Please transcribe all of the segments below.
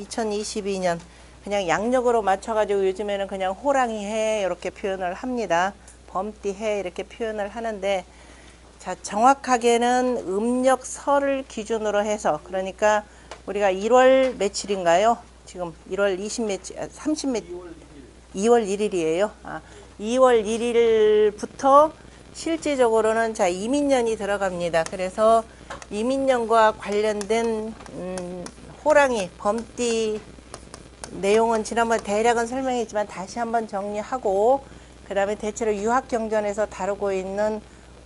2022년 그냥 양력으로 맞춰가지고 요즘에는 그냥 호랑이 해 이렇게 표현을 합니다. 범띠 해 이렇게 표현을 하는데, 자, 정확하게는 음력 설을 기준으로 해서, 그러니까 우리가 1월 며칠인가요? 지금 1월 20 며칠, 30 며칠, 2월 1일이에요. 2월 1일부터 실제적으로는 자, 이민년이 들어갑니다. 그래서 이민년과 관련된 호랑이, 범띠 내용은 지난번에 대략은 설명했지만 다시 한번 정리하고, 그 다음에 대체로 유학경전에서 다루고 있는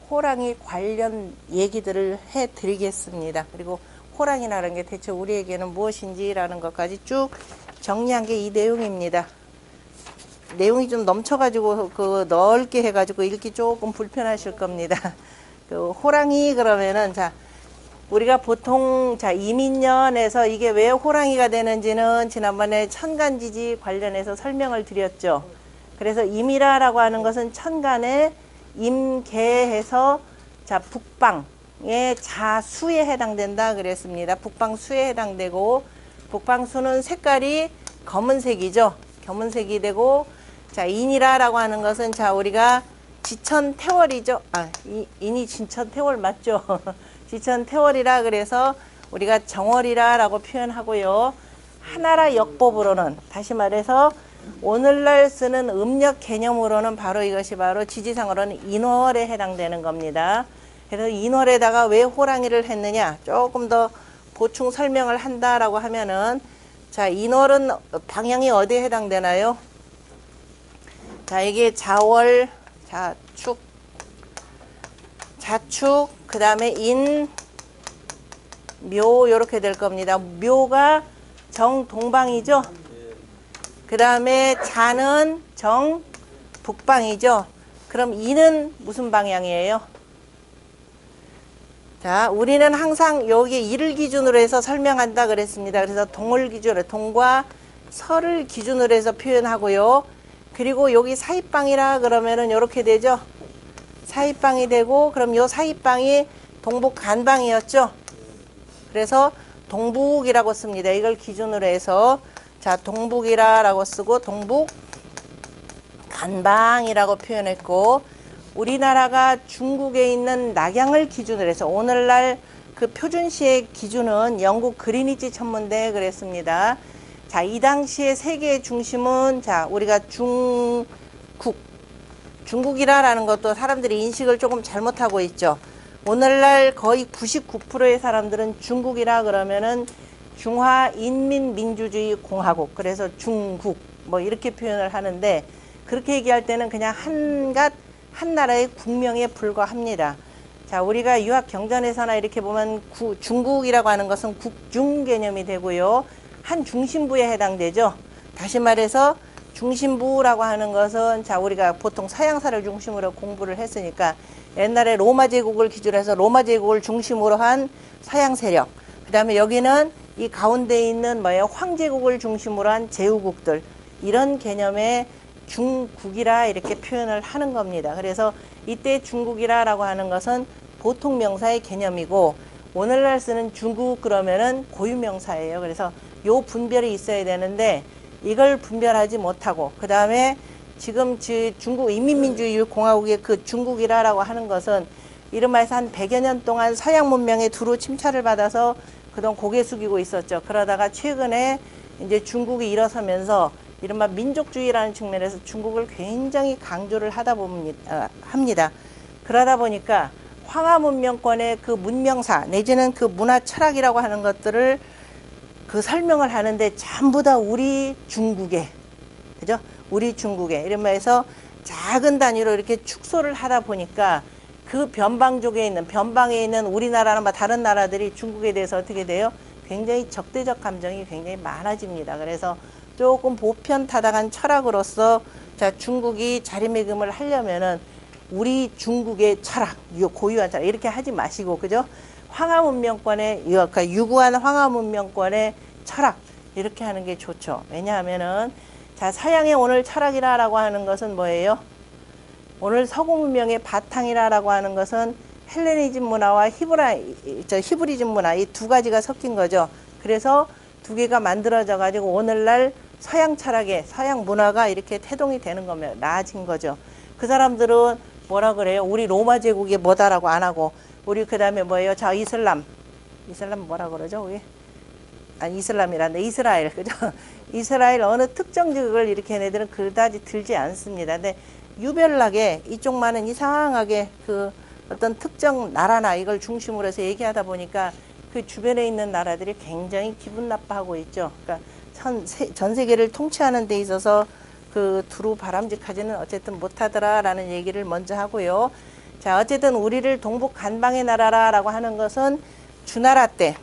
호랑이 관련 얘기들을 해드리겠습니다. 그리고 호랑이라는 게 대체 우리에게는 무엇인지라는 것까지 쭉 정리한 게 이 내용입니다. 내용이 좀 넘쳐가지고 그 넓게 해가지고 읽기 조금 불편하실 겁니다. 그 호랑이 그러면은, 자, 우리가 보통 자, 이민년에서 이게 왜 호랑이가 되는지는 지난번에 천간지지 관련해서 설명을 드렸죠. 그래서 임이라라고 하는 것은 천간에 임계해서 자, 북방의 자수에 해당된다 그랬습니다. 북방수에 해당되고, 북방수는 색깔이 검은색이죠. 검은색이 되고, 자, 인이라라고 하는 것은 자, 우리가 지천태월이죠. 인이 진천태월 맞죠? 지천태월이라 그래서 우리가 정월이라라고 표현하고요. 하나라 역법으로는, 다시 말해서 오늘날 쓰는 음력 개념으로는 바로 이것이 바로 지지상으로는 인월에 해당되는 겁니다. 그래서 인월에다가 왜 호랑이를 했느냐, 조금 더 보충 설명을 한다라고 하면은, 자, 인월은 방향이 어디에 해당되나요? 자, 이게 자월, 자축, 그 다음에 인, 묘, 요렇게 될 겁니다. 묘가 정동방이죠. 그 다음에 자는 정북방이죠. 그럼 이는 무슨 방향이에요? 자, 우리는 항상 여기 이를 기준으로 해서 설명한다 그랬습니다. 그래서 동을 기준으로, 동과 서를 기준으로 해서 표현하고요. 그리고 여기 사입방이라 그러면은 이렇게 되죠. 사입방이 되고, 그럼 요 사입방이 동북 간방이었죠. 그래서 동북이라고 씁니다. 이걸 기준으로 해서, 자, 동북이라고 쓰고 동북 간방이라고 표현했고, 우리나라가 중국에 있는 낙양을 기준으로 해서 오늘날 그 표준시의 기준은 영국 그리니치 천문대 그랬습니다. 자, 이 당시에 세계의 중심은 자, 우리가 중국이라는 것도 사람들이 인식을 조금 잘못하고 있죠. 오늘날 거의 99%의 사람들은 중국이라 그러면은 중화인민민주주의 공화국, 그래서 중국 뭐 이렇게 표현을 하는데, 그렇게 얘기할 때는 그냥 한 나라의 국명에 불과합니다. 자, 우리가 유학 경전에서나 이렇게 보면 중국이라고 하는 것은 국중 개념이 되고요. 한 중심부에 해당되죠. 다시 말해서 중심부라고 하는 것은 자, 우리가 보통 서양사를 중심으로 공부를 했으니까 옛날에 로마 제국을 기준으로 해서 로마 제국을 중심으로 한 서양 세력, 그 다음에 여기는 이 가운데 있는 뭐예요? 황제국을 중심으로 한 제후국들, 이런 개념의 중국이라 이렇게 표현을 하는 겁니다. 그래서 이때 중국이라고 하는 것은 보통 명사의 개념이고, 오늘날 쓰는 중국 그러면은 고유명사예요. 그래서 요 분별이 있어야 되는데 이걸 분별하지 못하고, 그 다음에 지금 중국 인민민주주의 공화국의 그 중국이라고 하는 것은 이른바해서 한 100여 년 동안 서양 문명의 두루 침탈을 받아서 그동안 고개 숙이고 있었죠. 그러다가 최근에 이제 중국이 일어서면서 이른바 민족주의라는 측면에서 중국을 굉장히 강조를 합니다. 그러다 보니까 황하 문명권의 그 문명사 내지는 그 문화 철학이라고 하는 것들을 그 설명을 하는데 전부 다 우리 중국에, 그죠? 우리 중국에 이른바해서 작은 단위로 이렇게 축소를 하다 보니까 그 변방에 있는 우리나라나 다른 나라들이 중국에 대해서 어떻게 돼요? 굉장히 적대적 감정이 굉장히 많아집니다. 그래서 조금 보편타당한 철학으로서 자, 중국이 자리매김을 하려면은 우리 중국의 철학, 고유한 철학 이렇게 하지 마시고, 그죠? 황하 문명권의 유구한 황하 문명권의 철학 이렇게 하는 게 좋죠. 왜냐하면은 자, 서양의 오늘 철학이라고 하는 것은 뭐예요? 오늘 서구 문명의 바탕이라고 하는 것은 헬레니즘 문화와 히브리즘 문화 이 두 가지가 섞인 거죠. 그래서 두 개가 만들어져 가지고 오늘날 서양 철학에 서양 문화가 이렇게 태동이 되는 거면 나아진 거죠. 그 사람들은 뭐라 그래요? 우리 로마 제국이 뭐다라고 안 하고 우리 그다음에 뭐예요? 저 이슬람 뭐라 그러죠? 우리 아니 이슬람이란데 이스라엘 그죠? 이스라엘 어느 특정 지역을 이렇게 얘네들은 그다지 들지 않습니다. 근데 유별나게 이쪽만은 이상하게 그 어떤 특정 나라나 이걸 중심으로 해서 얘기하다 보니까 그 주변에 있는 나라들이 굉장히 기분 나빠하고 있죠. 그러니까 전 세계를 통치하는 데 있어서 그 두루 바람직하지는 어쨌든 못하더라라는 얘기를 먼저 하고요. 자, 어쨌든 우리를 동북 간방의 나라라고 하는 것은 주나라 때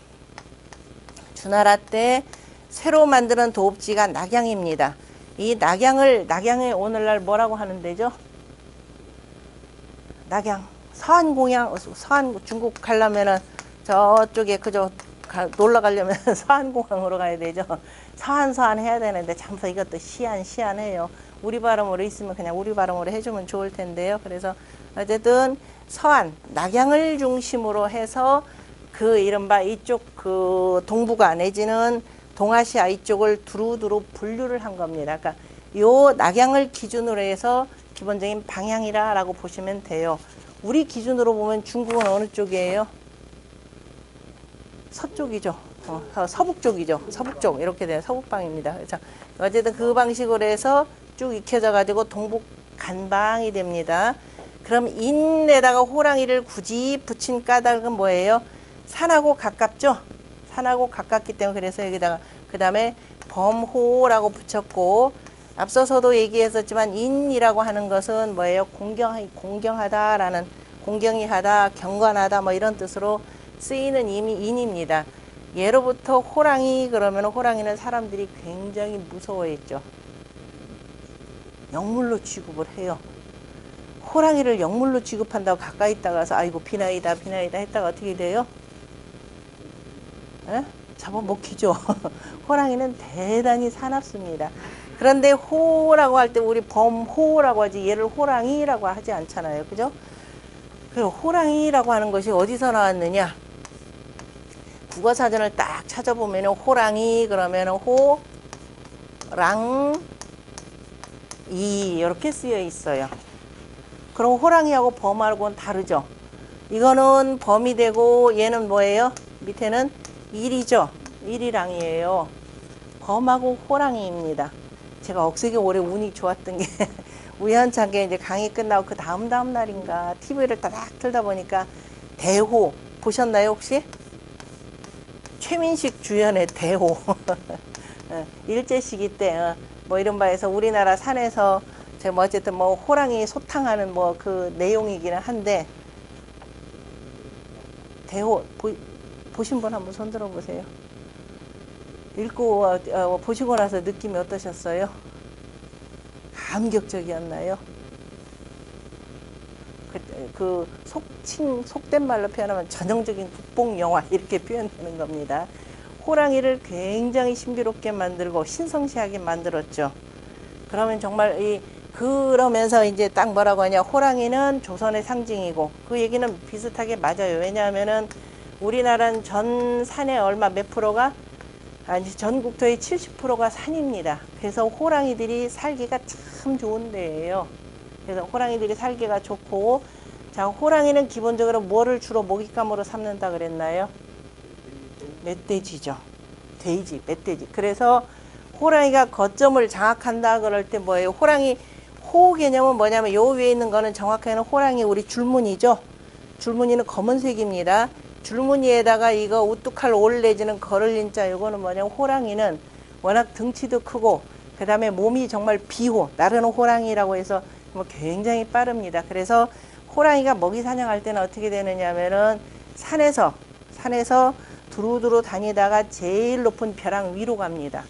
새로 만드는 도읍지가 낙양입니다. 이 낙양을 오늘날 뭐라고 하는 데죠? 낙양. 서안공양, 중국 가려면은 저쪽에 그저 놀러 가려면 서안공항으로 가야 되죠. 서안 해야 되는데 참 이것도 시안해요. 우리 발음으로 있으면 그냥 우리 발음으로 해주면 좋을 텐데요. 그래서 어쨌든 서안, 낙양을 중심으로 해서 그 이른바 이쪽 그 동북아 내지는 동아시아 이쪽을 두루두루 분류를 한 겁니다. 그러니까 요 낙양을 기준으로 해서 기본적인 방향이라고 보시면 돼요. 우리 기준으로 보면 중국은 어느 쪽이에요? 서쪽이죠. 서북 쪽이죠. 서북쪽 이렇게 돼요. 서북방입니다. 그래서 어쨌든 그 방식으로 해서 쭉 익혀져 가지고 동북 간방이 됩니다. 그럼 인에다가 호랑이를 굳이 붙인 까닭은 뭐예요? 산하고 가깝죠. 산하고 가깝기 때문에 그래서 여기다가 그 다음에 범호라고 붙였고 앞서서도 얘기했었지만 인이라고 하는 것은 뭐예요? 공경하다라는 공경이 하다, 경건하다 뭐 이런 뜻으로 쓰이는 인입니다. 예로부터 호랑이 그러면 호랑이는 사람들이 굉장히 무서워했죠. 영물로 취급을 해요. 호랑이를 영물로 취급한다고 가까이 있다가서 아이고 비나이다 했다가 어떻게 돼요? 에? 잡아먹히죠. 호랑이는 대단히 사납습니다. 그런데 호라고 할 때 우리 범호라고 하지 얘를 호랑이라고 하지 않잖아요. 그죠? 그 호랑이라고 하는 것이 어디서 나왔느냐? 국어사전을 딱 찾아보면 호랑이 그러면 호랑이 이렇게 쓰여 있어요. 그럼 호랑이하고 범하고는 다르죠. 이거는 범이 되고 얘는 뭐예요? 밑에는 일이죠. 일이랑이에요. 범하고 호랑이입니다. 제가 억세게 올해 운이 좋았던 게 우연찮게 이제 강의 끝나고 그 다음 날인가 TV를 딱 틀다 보니까 대호 보셨나요 혹시? 최민식 주연의 대호 일제시기 때 뭐 이런 바에서 우리나라 산에서 제가 뭐 어쨌든 뭐 호랑이 소탕하는 뭐 그 내용이기는 한데 대호 보신 분 한번 손 들어 보세요. 읽고 보시고 나서 느낌이 어떠셨어요? 감격적이었나요? 속된 말로 표현하면 전형적인 국뽕 영화 이렇게 표현되는 겁니다. 호랑이를 굉장히 신비롭게 만들고 신성시하게 만들었죠. 그러면 정말 그러면서 이제 딱 뭐라고 하냐, 호랑이는 조선의 상징이고, 그 얘기는 비슷하게 맞아요. 왜냐하면은 우리나라는 전 산의 몇 프로가, 아니 전 국토의 70%가 산입니다. 그래서 호랑이들이 살기가 참 좋은 데예요. 그래서 호랑이들이 살기가 좋고, 자, 호랑이는 기본적으로 뭐를 주로 먹잇감으로 삼는다 그랬나요? 멧돼지죠. 돼지, 멧돼지. 그래서 호랑이가 거점을 장악한다 그럴 때 뭐예요? 호랑이 호 개념은 뭐냐면 요 위에 있는 거는 정확하게는 호랑이 우리 줄무늬죠. 줄무늬는 검은색입니다. 줄무늬에다가 이거 우뚝할 올 내지는 걸을 인자, 이거는 뭐냐면 호랑이는 워낙 등치도 크고 그 다음에 몸이 정말 비호, 나르는 호랑이라고 해서 뭐 굉장히 빠릅니다. 그래서 호랑이가 먹이 사냥할 때는 어떻게 되느냐 하면은 산에서 두루두루 다니다가 제일 높은 벼랑 위로 갑니다.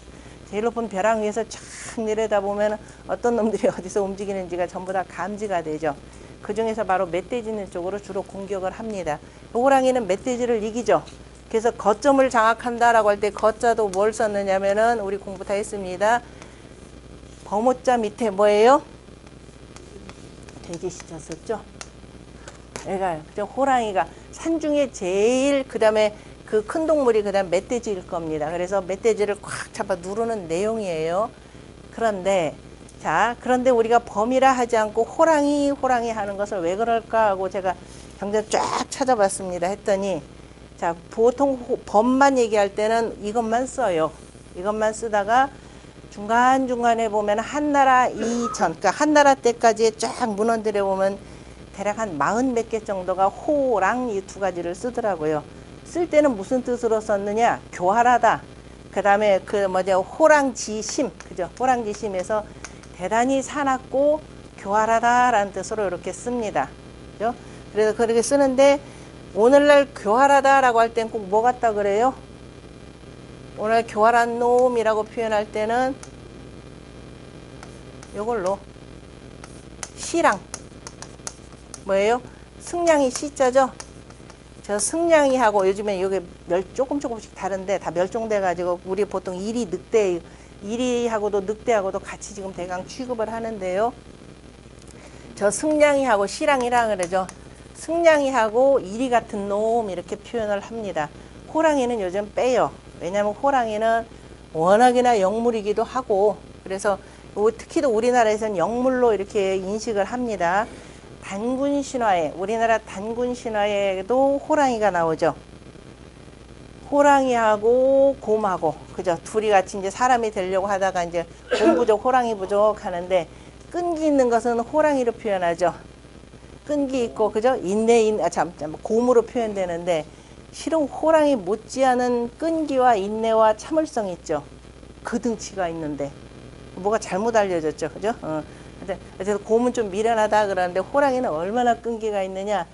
제일 높은 벼랑 위에서 쫙 내려다보면 어떤 놈들이 어디서 움직이는지가 전부 다 감지가 되죠. 그 중에서 바로 멧돼지는 쪽으로 주로 공격을 합니다. 호랑이는 멧돼지를 이기죠. 그래서 거점을 장악한다라고 할 때 거자도 뭘 썼느냐면은 우리 공부 다 했습니다. 범호자 밑에 뭐예요? 돼지 시켰었죠. 얘가 그죠? 호랑이가 산 중에 제일 그 다음에 그 큰 동물이 그다음 멧돼지일 겁니다. 그래서 멧돼지를 꽉 잡아 누르는 내용이에요. 그런데 그런데 우리가 범이라 하지 않고 호랑이 하는 것을 왜 그럴까 하고 제가 경전 쫙 찾아봤습니다. 했더니 보통 범만 얘기할 때는 이것만 써요. 이것만 쓰다가 중간중간에 보면 한나라 이전, 그러니까 한나라 때까지의 쫙 문헌들에 보면 대략 한 40 몇 개 정도가 호랑 이 두 가지를 쓰더라고요. 쓸 때는 무슨 뜻으로 썼느냐? 교활하다. 그 다음에 호랑지심, 그죠? 호랑지심에서 대단히 사납고 교활하다라는 뜻으로 이렇게 씁니다. 그죠? 그래서 그렇게 쓰는데 오늘날 교활하다라고 할 땐 꼭 뭐 같다 그래요? 오늘 교활한 놈이라고 표현할 때는 요걸로 시랑 뭐예요? 승냥이 시자죠? 저 승냥이하고 요즘에 여기 조금씩 다른데 다 멸종돼 가지고 우리 보통 이리하고도 늑대하고도 같이 지금 대강 취급을 하는데요. 저 승냥이하고 시랑이라 그러죠. 승냥이하고 이리 같은 놈 이렇게 표현을 합니다. 호랑이는 요즘 빼요. 왜냐하면 호랑이는 워낙이나 영물이기도 하고 그래서 특히도 우리나라에서는 영물로 이렇게 인식을 합니다. 단군 신화에 우리나라 단군 신화에도 호랑이가 나오죠. 호랑이하고 곰하고 그죠? 둘이 같이 이제 사람이 되려고 하다가 이제 곰 부족 호랑이 부족 하는데 끈기 있는 것은 호랑이로 표현하죠. 끈기 있고 그죠? 곰으로 표현되는데 실은 호랑이 못지않은 끈기와 인내와 참을성 있죠. 그 등치가 있는데 뭐가 잘못 알려졌죠, 그죠? 그래서 곰은 좀 미련하다 그러는데 호랑이는 얼마나 끈기가 있느냐.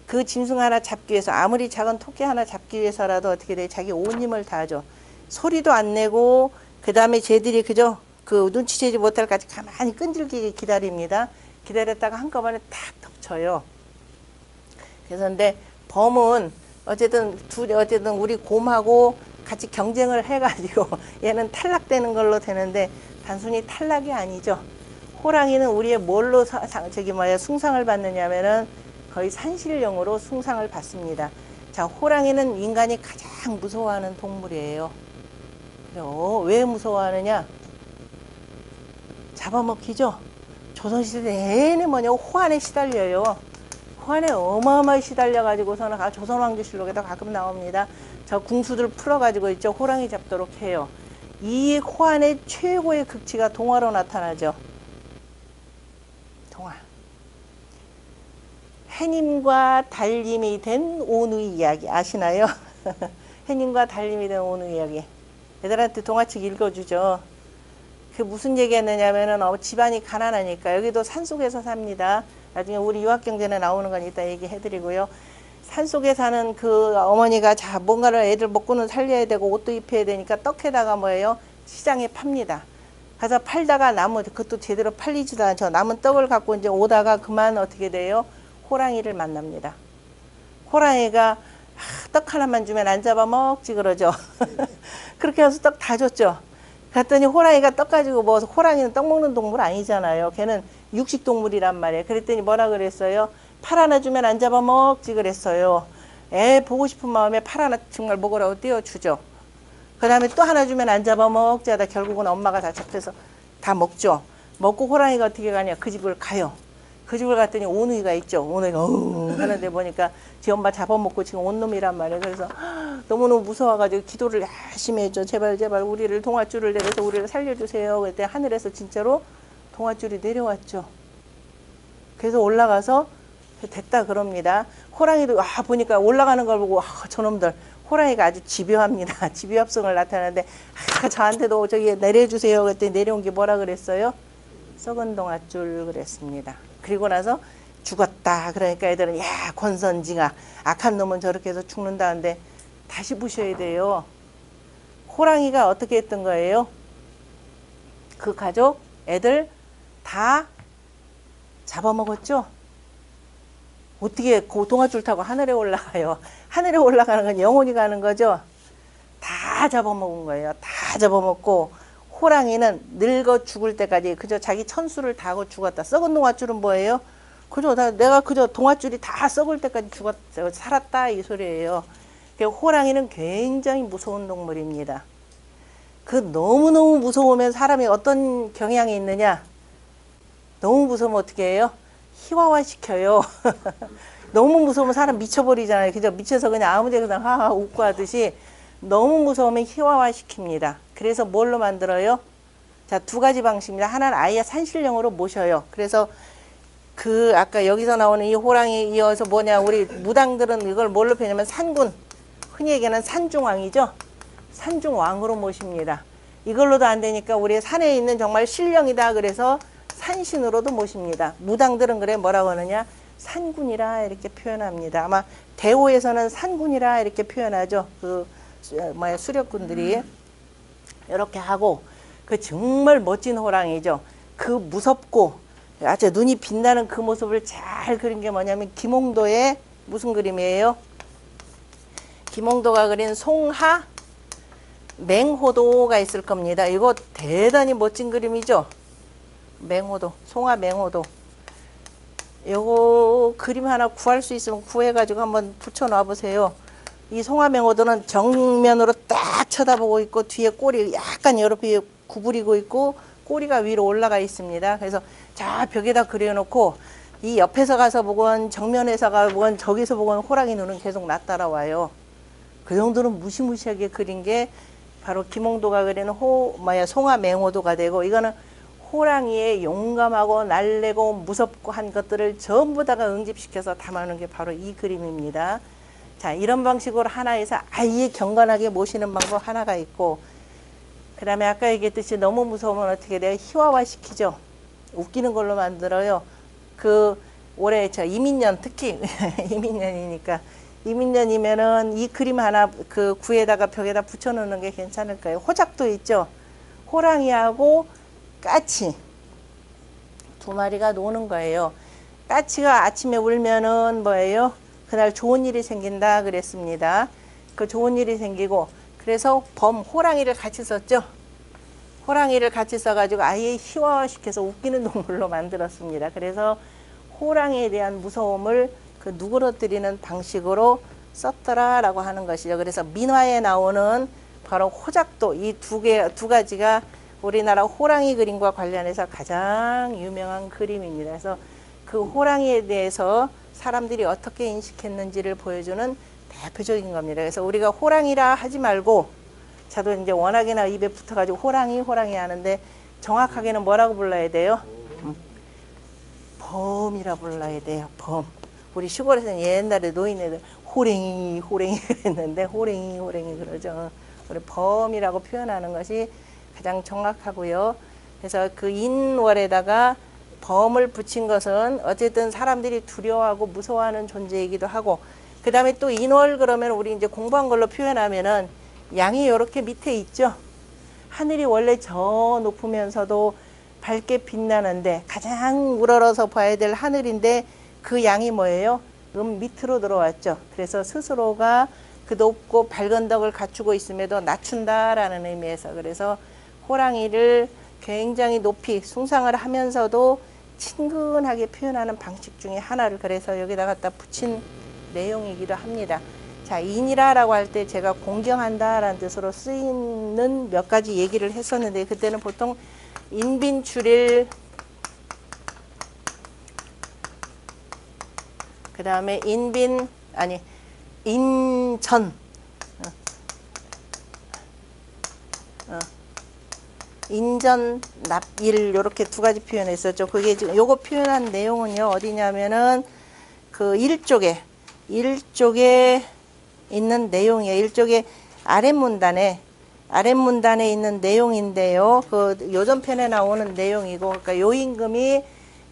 그 짐승 하나 잡기 위해서 아무리 작은 토끼 하나 잡기 위해서라도 어떻게 돼? 자기 온 힘을 다하죠. 소리도 안 내고 그 다음에 쟤들이 그죠? 그 눈치채지 못할 까지 가만히 끈질기게 기다립니다. 기다렸다가 한꺼번에 탁 덮쳐요. 그래서 근데 범은 어쨌든 우리 곰하고 같이 경쟁을 해가지고 얘는 탈락되는 걸로 되는데 단순히 탈락이 아니죠. 호랑이는 우리의 뭘로 숭상을 받느냐면은 거의 산신령으로 숭상을 받습니다. 호랑이는 인간이 가장 무서워하는 동물이에요. 왜 무서워하느냐? 잡아먹히죠. 조선시대 내내 호안에 시달려요. 호안에 어마어마하게 시달려가지고서는 조선왕조실록에도 가끔 나옵니다. 저 궁수들 풀어가지고 있죠. 호랑이 잡도록 해요. 이 호안의 최고의 극치가 동화로 나타나죠. 동화. 해님과 달님이 된 오누이 이야기 아시나요? 해님과 달님이 된 오누이 이야기. 애들한테 동화책 읽어주죠. 그 무슨 얘기했느냐면은 집안이 가난하니까 여기도 산속에서 삽니다. 나중에 우리 유학경전에 나오는 건 이따 얘기해드리고요. 산속에 사는 그 어머니가 뭔가를 애들 먹고는 살려야 되고 옷도 입혀야 되니까 떡에다가 시장에 팝니다. 가서 팔다가 그것도 제대로 팔리지도 않죠. 남은 떡을 갖고 이제 오다가 그만 어떻게 돼요? 호랑이를 만납니다. 호랑이가 떡 하나만 주면 안 잡아먹지 그러죠. 그렇게 해서 떡 다 줬죠. 갔더니 호랑이가 떡 가지고 호랑이는 떡 먹는 동물 아니잖아요. 걔는 육식 동물이란 말이에요. 그랬더니 뭐라 그랬어요? 팔 하나 주면 안 잡아먹지 그랬어요. 애 보고 싶은 마음에 팔 하나 정말 먹으라고 띄워주죠. 그 다음에 또 하나 주면 안 잡아먹지 하다 결국은 엄마가 다 잡혀서 다 먹죠. 먹고 호랑이가 어떻게 가냐? 그 집을 가요. 그 집을 갔더니 오누이가 있죠. 오누이가 하는데 보니까 지 엄마 잡아먹고 지금 온 놈이란 말이에요. 그래서 너무너무 무서워가지고 기도를 열심히 했죠. 제발 우리를 동아줄을 내려서 우리를 살려주세요. 그때 하늘에서 진짜로 동아줄이 내려왔죠. 그래서 올라가서 됐다 그럽니다. 호랑이도 보니까 올라가는 걸 보고 저놈들 호랑이가 아주 집요합니다. 집요합성을 나타내는데 저한테도 저기 내려주세요. 그랬더니 내려온 게 뭐라 그랬어요? 썩은 동아줄 그랬습니다. 그리고 나서 죽었다. 그러니까 애들은 권선징악 악한 놈은 저렇게 해서 죽는다는데 다시 보셔야 돼요. 호랑이가 어떻게 했던 거예요? 그 가족 애들 다 잡아먹었죠. 어떻게 그 동아줄 타고 하늘에 올라가요? 하늘에 올라가는 건 영혼이 가는 거죠. 다 잡아먹은 거예요. 다 잡아먹고 호랑이는 늙어 죽을 때까지 그저 자기 천수를 다 하고 죽었다. 썩은 동아줄은 뭐예요? 그저 내가 그저 동아줄이 다 썩을 때까지 살았다 이 소리예요. 호랑이는 굉장히 무서운 동물입니다. 그 너무너무 무서우면 사람이 어떤 경향이 있느냐? 너무 무서우면 어떻게 해요? 희화화 시켜요. 너무 무서우면 사람 미쳐버리잖아요. 그죠? 미쳐서 그냥 아무데 그냥 하하 웃고 하듯이 너무 무서우면 희화화 시킵니다. 그래서 뭘로 만들어요? 자, 두 가지 방식입니다. 하나는 아예 산신령으로 모셔요. 그래서 그 아까 여기서 나오는 이 호랑이 이어서 뭐냐, 우리 무당들은 이걸 뭘로 표현하면 산군, 흔히 얘기하는 산중왕이죠. 산중왕으로 모십니다. 이걸로도 안 되니까 우리 산에 있는 정말 신령이다 그래서 산신으로도 모십니다. 무당들은 그래 뭐라고 하느냐, 산군이라 이렇게 표현합니다. 아마 대호에서는 산군이라 이렇게 표현하죠. 그 수렵군들이 이렇게 하고, 그 정말 멋진 호랑이죠. 그 무섭고 아주 눈이 빛나는 그 모습을 잘 그린 게 뭐냐면 김홍도의 무슨 그림이에요? 김홍도가 그린 송하 맹호도가 있을 겁니다. 이거 대단히 멋진 그림이죠. 맹호도, 송하 맹호도. 요거 그림 하나 구할 수 있으면 구해가지고 한번 붙여 놔 보세요. 이 송하 맹호도는 정면으로 딱 쳐다보고 있고 뒤에 꼬리 약간 이렇게 구부리고 있고 꼬리가 위로 올라가 있습니다. 그래서 저 벽에다 그려놓고 이 옆에서 가서 보건 정면에서 가건 저기서 보건 호랑이 눈은 계속 나 따라와요. 그 정도는 무시무시하게 그린 게 바로 김홍도가 그리는 송하 맹호도가 되고, 이거는 호랑이의 용감하고 날래고 무섭고 한 것들을 전부 다가 응집시켜서 담아놓은 게 바로 이 그림입니다. 자, 이런 방식으로 하나에서 아예 경건하게 모시는 방법 하나가 있고, 그 다음에 아까 얘기했듯이 너무 무서우면 어떻게 돼요? 희화화 시키죠. 웃기는 걸로 만들어요. 그 올해 저 이민년, 특히 이민년이니까 이민년이면은 이 그림 하나 그 구에다가 벽에다 붙여놓는 게 괜찮을 거예요. 호작도 있죠. 호랑이하고 까치 두 마리가 노는 거예요. 까치가 아침에 울면은 뭐예요? 그날 좋은 일이 생긴다 그랬습니다. 그 좋은 일이 생기고, 그래서 호랑이를 같이 썼죠. 호랑이를 같이 써가지고 아예 희화화시켜서 웃기는 동물로 만들었습니다. 그래서 호랑이에 대한 무서움을 그 누그러뜨리는 방식으로 썼더라라고 하는 것이죠. 그래서 민화에 나오는 바로 호작도, 이 두 가지가 우리나라 호랑이 그림과 관련해서 가장 유명한 그림입니다. 그래서 그 호랑이에 대해서 사람들이 어떻게 인식했는지를 보여주는 대표적인 겁니다. 그래서 우리가 호랑이라 하지 말고, 저도 이제 워낙에나 입에 붙어가지고 호랑이 하는데 정확하게는 뭐라고 불러야 돼요? 범이라 불러야 돼요. 범. 우리 시골에서는 옛날에 노인네들 호랭이 그랬는데 호랭이 그러죠. 우리 범이라고 표현하는 것이 가장 정확하고요. 그래서 그 인월에다가 범을 붙인 것은 어쨌든 사람들이 두려워하고 무서워하는 존재이기도 하고, 그 다음에 또 인월 그러면 우리 이제 공부한 걸로 표현하면은 양이 이렇게 밑에 있죠. 하늘이 원래 저 높으면서도 밝게 빛나는데 가장 우러러서 봐야 될 하늘인데 그 양이 뭐예요? 밑으로 들어왔죠. 그래서 스스로가 그 높고 밝은 덕을 갖추고 있음에도 낮춘다라는 의미에서, 그래서 호랑이를 굉장히 높이 숭상을 하면서도 친근하게 표현하는 방식 중에 하나를 그래서 여기다 갖다 붙인 내용이기도 합니다. 자, 인이라라고 할 때 제가 공경한다라는 뜻으로 쓰이는 몇 가지 얘기를 했었는데, 그때는 보통 인빈출일, 그 다음에 인전, 인전, 납일, 이렇게 두 가지 표현했었죠. 그게 지금 요거 표현한 내용은요, 어디냐면은 그 일쪽에 있는 내용이에요. 일쪽에 아랫문단에 있는 내용인데요. 그 요전편에 나오는 내용이고, 그러니까 요 임금이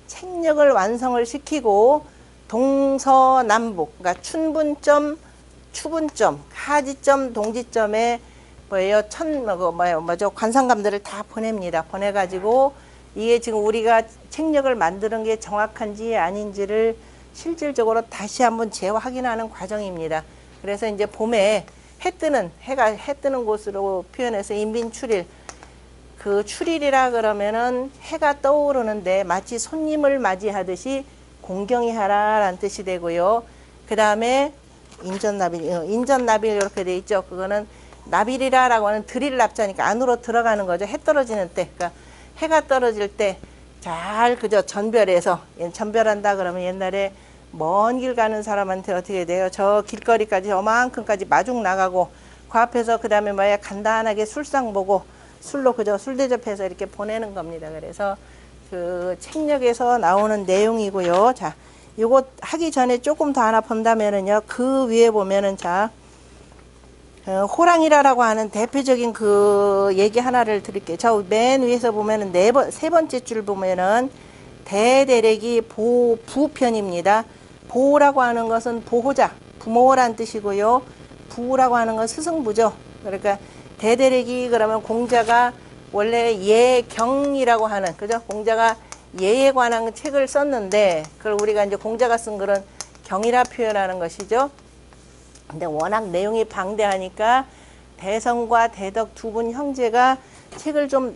책력을 완성을 시키고 동서남북, 그러니까 춘분점, 추분점, 하지점, 동지점에 뭐예요? 관상감들을 다 보냅니다. 보내가지고 이게 지금 우리가 책력을 만드는 게 정확한지 아닌지를 실질적으로 다시 한번 재확인하는 과정입니다. 그래서 이제 봄에 해 뜨는 곳으로 표현해서 인빈출일, 그 출일이라 그러면은 해가 떠오르는데 마치 손님을 맞이하듯이 공경히 하라라는 뜻이 되고요. 그 다음에 인전나빌 이렇게 돼 있죠. 그거는 나빌이라라고 하는 드릴 납자니까 안으로 들어가는 거죠. 해 떨어지는 때, 그러니까 해가 떨어질 때 잘 그저 전별해서 전별한다 그러면 옛날에 먼 길 가는 사람한테 어떻게 돼요? 저 길거리까지 저만큼까지 마중 나가고 그 앞에서 그 다음에 뭐야 간단하게 술상 보고 술로 그저 술 대접해서 이렇게 보내는 겁니다. 그래서 그 책력에서 나오는 내용이고요. 자, 요거 하기 전에 조금 더 하나 본다면은요. 그 위에 보면은 자, 호랑이라고 하는 대표적인 그 얘기 하나를 드릴게요. 저 맨 위에서 보면은 세 번째 줄 보면은 대대렉이 부편입니다. 보라고 하는 것은 보호자, 부모란 뜻이고요. 부라고 하는 건 스승부죠. 그러니까 대대렉이 그러면 공자가 원래 예경이라고 하는 그죠? 공자가 예에 관한 책을 썼는데 그걸 우리가 이제 공자가 쓴 글은 경이라 표현하는 것이죠. 근데 워낙 내용이 방대하니까 대성과 대덕 두 분 형제가 책을 좀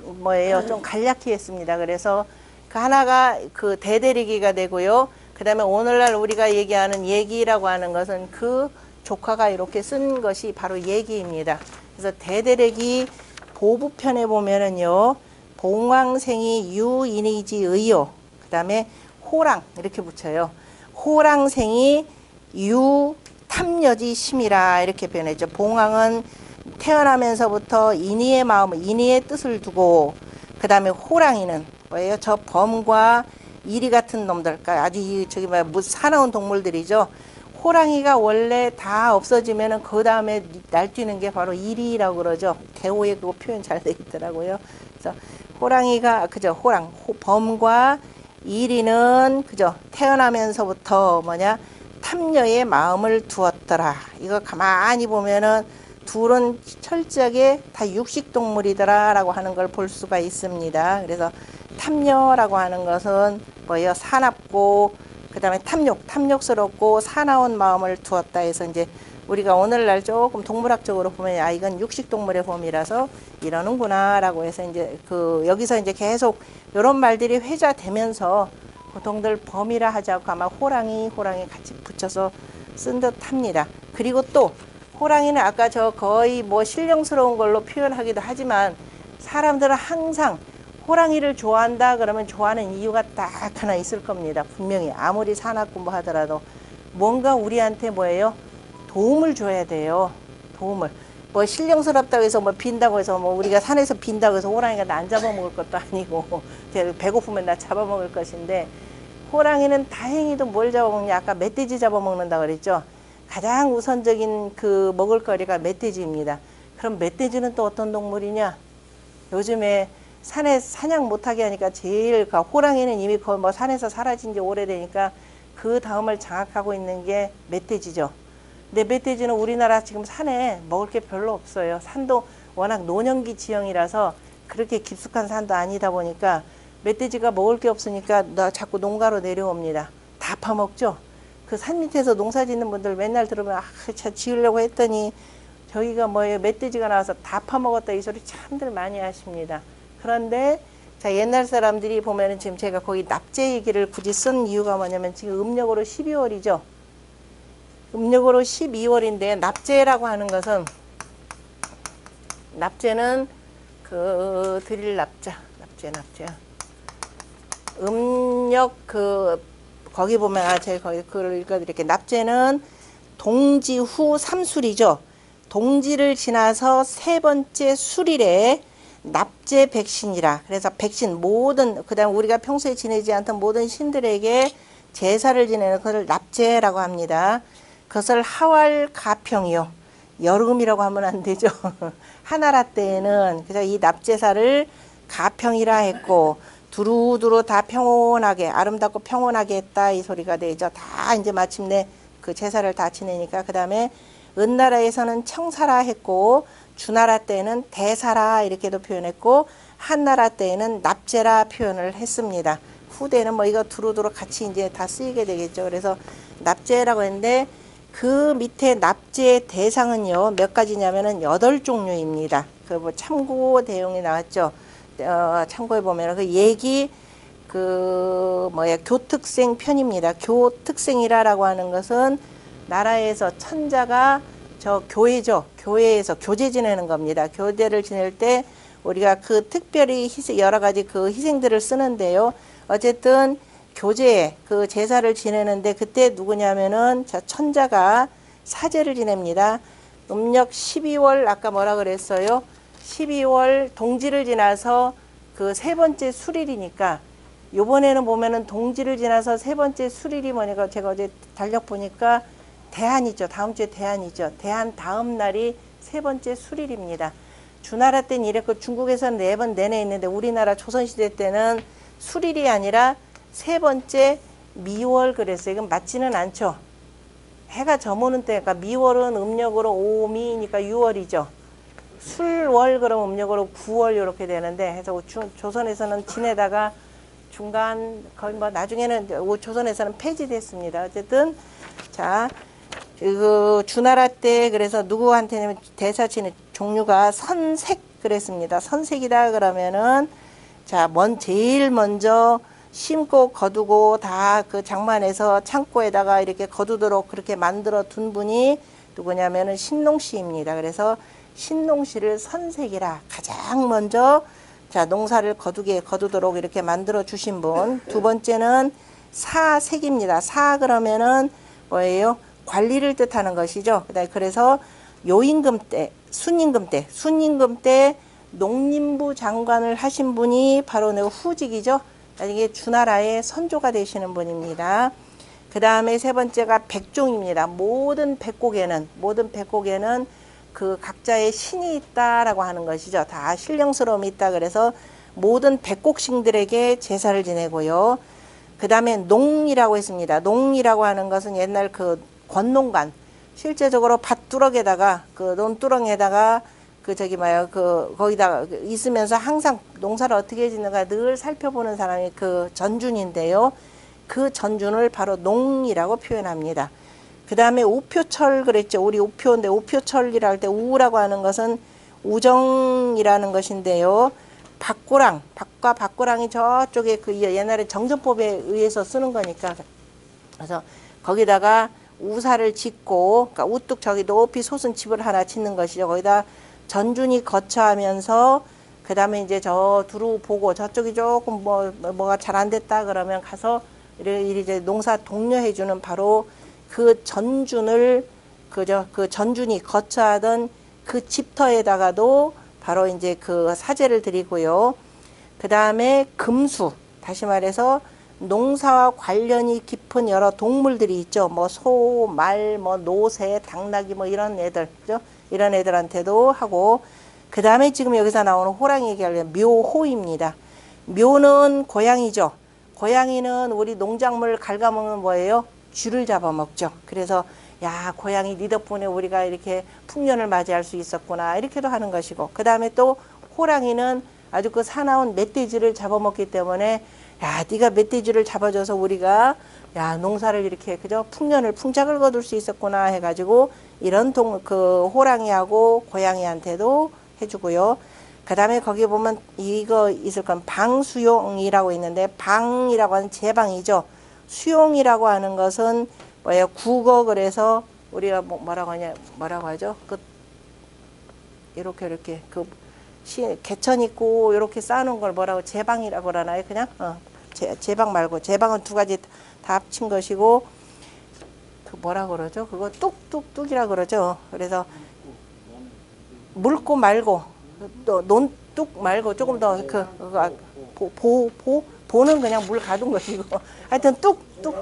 좀 간략히 했습니다. 그래서 그 하나가 그 대대리기가 되고요. 그 다음에 오늘날 우리가 얘기하는 예기라고 하는 것은 그 조카가 이렇게 쓴 것이 바로 예기입니다. 그래서 대대리기 보부편에 보면은요. 봉황생이 유인이지의요. 그 다음에 호랑 이렇게 붙여요. 호랑생이 유 탐여지 심이라 이렇게 표현했죠. 봉황은 태어나면서부터 인의의 마음, 인의의 뜻을 두고 그 다음에 호랑이는 뭐예요? 저 범과 이리 같은 놈들, 그러니까 아주 저기 사나운 동물들이죠. 호랑이가 원래 다 없어지면은 그 다음에 날뛰는 게 바로 이리라고 그러죠. 대호의 그거 표현 잘 돼 있더라고요. 그래서 호랑이가 그죠? 범과 이리는 그죠? 태어나면서부터 탐녀의 마음을 두었더라. 이거 가만히 보면은 둘은 철저하게 다 육식동물이더라 라고 하는 걸 볼 수가 있습니다. 그래서 탐녀라고 하는 것은 뭐예요? 사납고 그 다음에 탐욕스럽고 사나운 마음을 두었다 해서 이제 우리가 오늘날 조금 동물학적으로 보면 아 이건 육식동물의 범위라서 이러는구나 라고 해서 이제 여기서 이제 계속 이런 말들이 회자되면서 보통들 범위라 하지 않고 아마 호랑이 같이 붙여서 쓴 듯 합니다. 그리고 또 호랑이는 아까 저 거의 신령스러운 걸로 표현하기도 하지만 사람들은 항상 호랑이를 좋아한다 그러면 좋아하는 이유가 딱 하나 있을 겁니다. 분명히 아무리 사납고 하더라도 뭔가 우리한테 도움을 줘야 돼요. 도움을. 신령스럽다고 해서 빈다고 해서 우리가 산에서 빈다고 해서 호랑이가 나 안 잡아먹을 것도 아니고 배고프면 나 잡아먹을 것인데 호랑이는 다행히도 뭘 잡아먹냐 아까 멧돼지 잡아먹는다 그랬죠. 가장 우선적인 그 먹을거리가 멧돼지입니다. 그럼 멧돼지는 또 어떤 동물이냐? 요즘에 산에 사냥 못하게 하니까 제일 호랑이는 이미 산에서 사라진 지 오래되니까 그 다음을 장악하고 있는 게 멧돼지죠. 근데 멧돼지는 우리나라 지금 산에 먹을 게 별로 없어요. 산도 워낙 노년기 지형이라서 그렇게 깊숙한 산도 아니다 보니까 멧돼지가 먹을 게 없으니까 자꾸 농가로 내려옵니다. 다 파먹죠. 그 산 밑에서 농사 짓는 분들 맨날 들으면 지으려고 했더니 저기가 멧돼지가 나와서 다 파먹었다 이 소리 참들 많이 하십니다. 그런데 자 옛날 사람들이 보면은 지금 제가 거기 납제 얘기를 굳이 쓴 이유가 뭐냐면 지금 음력으로 12월이죠. 음력으로 12월인데 납제라고 하는 것은 납제는 드릴 납제 음력 거기 보면 제가 거기 글을 읽어드릴게요. 납제는 동지 후 3술이죠. 동지를 지나서 세 번째 술일에 납제 백신이라. 그래서 백신 모든 그다음 우리가 평소에 지내지 않던 모든 신들에게 제사를 지내는 것을 납제라고 합니다. 그것을 하왈 가평이요. 여름이라고 하면 안 되죠. 하나라 때에는 그래서 이 납제사를 가평이라 했고 두루두루 다 평온하게 아름답고 평온하게 했다 이 소리가 되죠. 다 이제 마침내 그 제사를 다 지내니까 그 다음에 은나라에서는 청사라 했고 주나라 때에는 대사라 이렇게도 표현했고 한나라 때에는 납제라 표현을 했습니다. 후대는 이거 두루두루 같이 이제 다 쓰이게 되겠죠. 그래서 납제라고 했는데 그 밑에 납제의 대상은요 몇 가지냐면은 8종류입니다. 그 참고 대용이 나왔죠. 참고해 보면 그 얘기 교특생 편입니다. 교특생이라고 하는 것은 나라에서 천자가 저 교회죠. 교회에서 교제 지내는 겁니다. 교제를 지낼 때 우리가 그 특별히 여러 가지 그 희생들을 쓰는데요. 어쨌든 교제에 그 제사를 지내는데 그때 누구냐면은 자 천자가 사제를 지냅니다. 음력 12월 아까 뭐라 그랬어요? 12월 동지를 지나서 그 세 번째 수일이니까 요번에는 보면은 동지를 지나서 세 번째 수일이 뭐냐가 제가 어제 달력 보니까 대한이죠. 다음 주에 대한이죠. 대한 다음 날이 세 번째 수일입니다. 주나라 때는 이랬고 중국에서는 4번 내내 있는데 우리나라 조선시대 때는 수일이 아니라 세 번째 미월 그랬어요. 이건 맞지는 않죠. 해가 저무는 때니까 미월은 음력으로 5미니까 6월이죠. 술월 그럼 음력으로 9월 이렇게 되는데 해서 조선에서는 지내다가 중간 거의 뭐 나중에는 조선에서는 폐지됐습니다. 어쨌든 자 그 주나라 때 그래서 누구한테는 대사치는 종류가 선색 그랬습니다. 선색이다 그러면은 자 제일 먼저 심고 거두고 다 그 장만해서 창고에다가 이렇게 거두도록 그렇게 만들어 둔 분이 누구냐면은 신농씨입니다. 그래서 신농씨를 선색이라 가장 먼저 자 농사를 거두도록 이렇게 만들어 주신 분. 두 번째는 사색입니다. 사 그러면은 뭐예요? 관리를 뜻하는 것이죠. 그래서 요임금 때, 순임금 때 농림부 장관을 하신 분이 바로 후직이죠. 이게 주나라의 선조가 되시는 분입니다. 그 다음에 세 번째가 백종입니다. 모든 백곡에는 그 각자의 신이 있다라고 하는 것이죠. 다 신령스러움이 있다. 그래서 모든 백곡신들에게 제사를 지내고요. 그 다음에 농이라고 했습니다. 농이라고 하는 것은 옛날 그 권농간 실제적으로 밭두럭에다가 그 논두렁에다가 그 저기 뭐야 그 거기다가 있으면서 항상 농사를 어떻게 짓는가 늘 살펴보는 사람이 그 전준인데요. 그 전준을 바로 농이라고 표현합니다. 그 다음에 우표철 그랬죠. 우리 우표인데 우표철이라 할 때 우라고 하는 것은 우정이라는 것인데요. 밭과 밭고랑이 저쪽에 그 옛날에 정전법에 의해서 쓰는 거니까 그래서 거기다가 우사를 짓고 그러니까 우뚝 저기 높이 솟은 집을 하나 짓는 것이죠. 거기다 전준이 거처하면서 그 다음에 이제 저 두루 보고 저쪽이 조금 뭐가 잘 안 됐다 그러면 가서 이제 농사 독려해주는 바로 그 전준을 그 전준이 거처하던 그 집터에다가도 바로 이제 그 사제를 드리고요. 그 다음에 금수 다시 말해서 농사와 관련이 깊은 여러 동물들이 있죠. 뭐 소, 말, 뭐 노새, 당나귀 뭐 이런 애들, 그죠? 이런 애들한테도 하고 그 다음에 지금 여기서 나오는 호랑이 얘기하려면 묘호입니다. 묘는 고양이죠. 고양이는 우리 농작물 갉아먹는 뭐예요? 쥐를 잡아먹죠. 그래서 야 고양이 니 덕분에 우리가 이렇게 풍년을 맞이할 수 있었구나 이렇게도 하는 것이고 그 다음에 또 호랑이는 아주 그 사나운 멧돼지를 잡아먹기 때문에 야 네가 멧돼지를 잡아줘서 우리가 야 농사를 이렇게 그죠 풍년을 풍작을 거둘 수 있었구나 해가지고 이런 그 호랑이하고 고양이한테도 해주고요. 그 다음에 거기 보면 이거 있을 건 방수용이라고 있는데 방이라고 하는 제방이죠. 수용이라고 하는 것은 뭐예요? 국어 그래서 우리가 뭐라고 하죠? 그 이렇게 그 개천 있고 이렇게 쌓는 걸 뭐라고 제방이라고 그러나요? 그냥 제방 말고 제방은 두 가지 다 합친 것이고 그 뭐라고 그러죠? 그거 뚝뚝뚝이라고 그러죠. 그래서 묽고 말고 또 논뚝 말고 조금 더 보는 그냥 물 가둔 것이고 하여튼 뚝뚝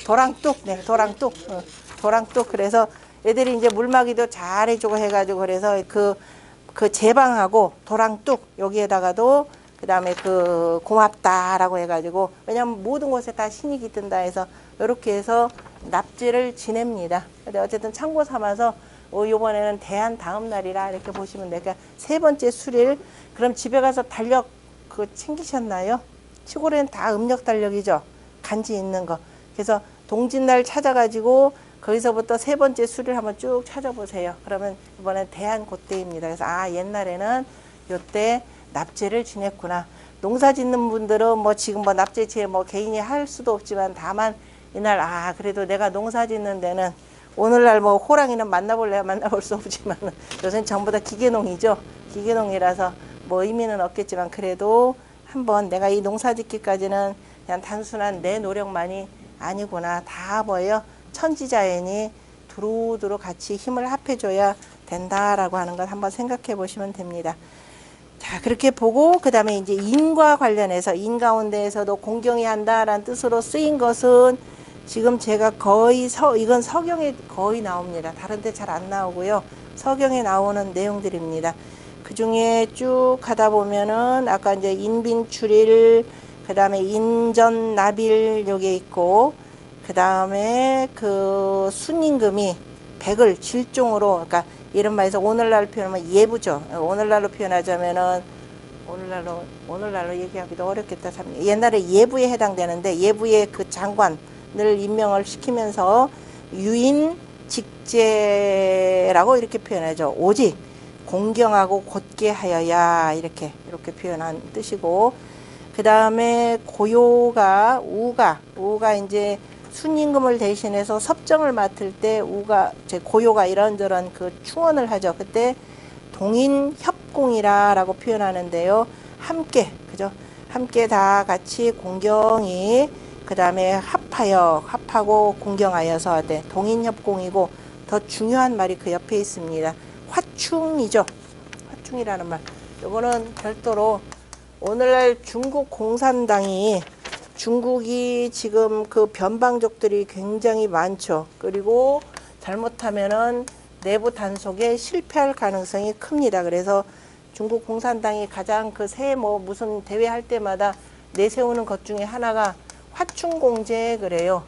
도랑뚝 네 도랑뚝 그래서 애들이 이제 물막이도 잘 해주고 해가지고 그래서 그 제방하고 도랑뚝 여기에다가도 그 다음에 그 고맙다라고 해가지고 왜냐면 모든 곳에 다 신이 깃든다 해서 이렇게 해서 납제를 지냅니다. 근데 어쨌든 참고 삼아서 요번에는 대한 다음 날이라 이렇게 보시면 돼요. 그러니까 세 번째 수일 그럼 집에 가서 달력 그 챙기셨나요? 시골에는 다 음력 달력이죠. 간지 있는 거. 그래서 동짓날 찾아가지고 거기서부터 세 번째 수를 한번 쭉 찾아보세요. 그러면 이번엔 대한 그때입니다. 그래서 옛날에는 요때 납제를 지냈구나. 농사 짓는 분들은 뭐 지금 뭐 납제체 뭐 개인이 할 수도 없지만 다만 이날 아 그래도 내가 농사 짓는 데는 오늘날 뭐 호랑이는 만나볼래야 만나볼 수 없지만 요새는 전부 다 기계농이죠. 기계농이라서 뭐 의미는 없겠지만 그래도 한번 내가 이 농사 짓기까지는 그냥 단순한 내 노력만이 아니구나. 다 뭐예요? 천지자연이 두루두루 같이 힘을 합해줘야 된다라고 하는 것 한번 생각해 보시면 됩니다. 자, 그렇게 보고 그 다음에 이제 인과 관련해서 인 가운데에서도 공경이 한다라는 뜻으로 쓰인 것은 지금 제가 거의 이건 서경에 거의 나옵니다. 다른 데 잘 안 나오고요. 서경에 나오는 내용들입니다. 그 중에 쭉 가다 보면은 아까 이제 인빈출일, 그 다음에 인전나빌 요게 있고, 그 다음에 그 순임금이 백을 질종으로, 그러니까 이런 말에서 오늘날 표현하면 예부죠. 오늘날로 표현하자면은 오늘날로 얘기하기도 어렵겠다. 참 옛날에 예부에 해당되는데 예부의 그 장관을 임명을 시키면서 유인 직제라고 이렇게 표현하죠. 오직 공경하고 곧게 하여야 이렇게 표현한 뜻이고, 그 다음에 고요가 우가 이제 순임금을 대신해서 섭정을 맡을 때 우가 고요가 이런저런 그 충언을 하죠. 그때 동인협공이라고 표현하는데요. 함께 그죠? 함께 다 같이 공경이 그 다음에 합하고 공경하여서 네, 동인협공이고 더 중요한 말이 그 옆에 있습니다. 화충이죠. 화충이라는 말. 요거는 별도로 오늘날 중국 공산당이 중국이 지금 그 변방족들이 굉장히 많죠. 그리고 잘못하면은 내부 단속에 실패할 가능성이 큽니다. 그래서 중국 공산당이 가장 그 새 뭐 무슨 대회 할 때마다 내세우는 것 중에 하나가 화충공제 그래요.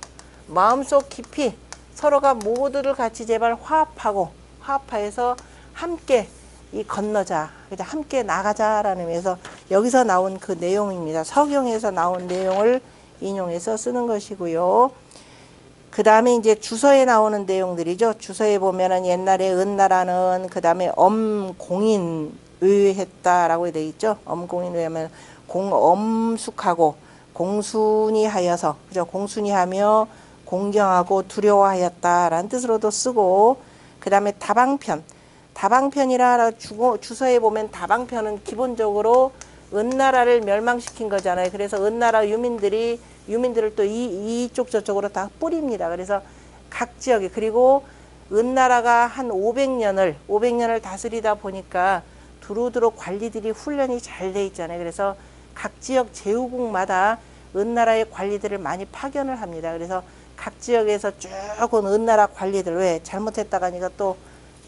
마음속 깊이 서로가 모두를 같이 제발 화합해서 함께 이 건너자, 함께 나가자라는 의미에서 여기서 나온 그 내용입니다. 서경에서 나온 내용을 인용해서 쓰는 것이고요. 그 다음에 이제 주서에 나오는 내용들이죠. 주서에 보면은 옛날에 은나라는 그 다음에 엄공인의했다라고 되어 있죠. 엄공인의하면 엄숙하고 공순히 하여서, 그죠? 공순히 하며 공경하고 두려워하였다라는 뜻으로도 쓰고, 그 다음에 다방편이라 주서에 보면 다방편은 기본적으로 은나라를 멸망시킨 거잖아요. 그래서 은나라 유민들을 또 이쪽 저쪽으로 다 뿌립니다. 그래서 각 지역에, 그리고 은나라가 한 500년을 다스리다 보니까 두루두루 관리들이 훈련이 잘 돼 있잖아요. 그래서 각 지역 제후국마다 은나라의 관리들을 많이 파견을 합니다. 그래서 각 지역에서 쭉 온 은나라 관리들, 왜 잘못했다가 니가 또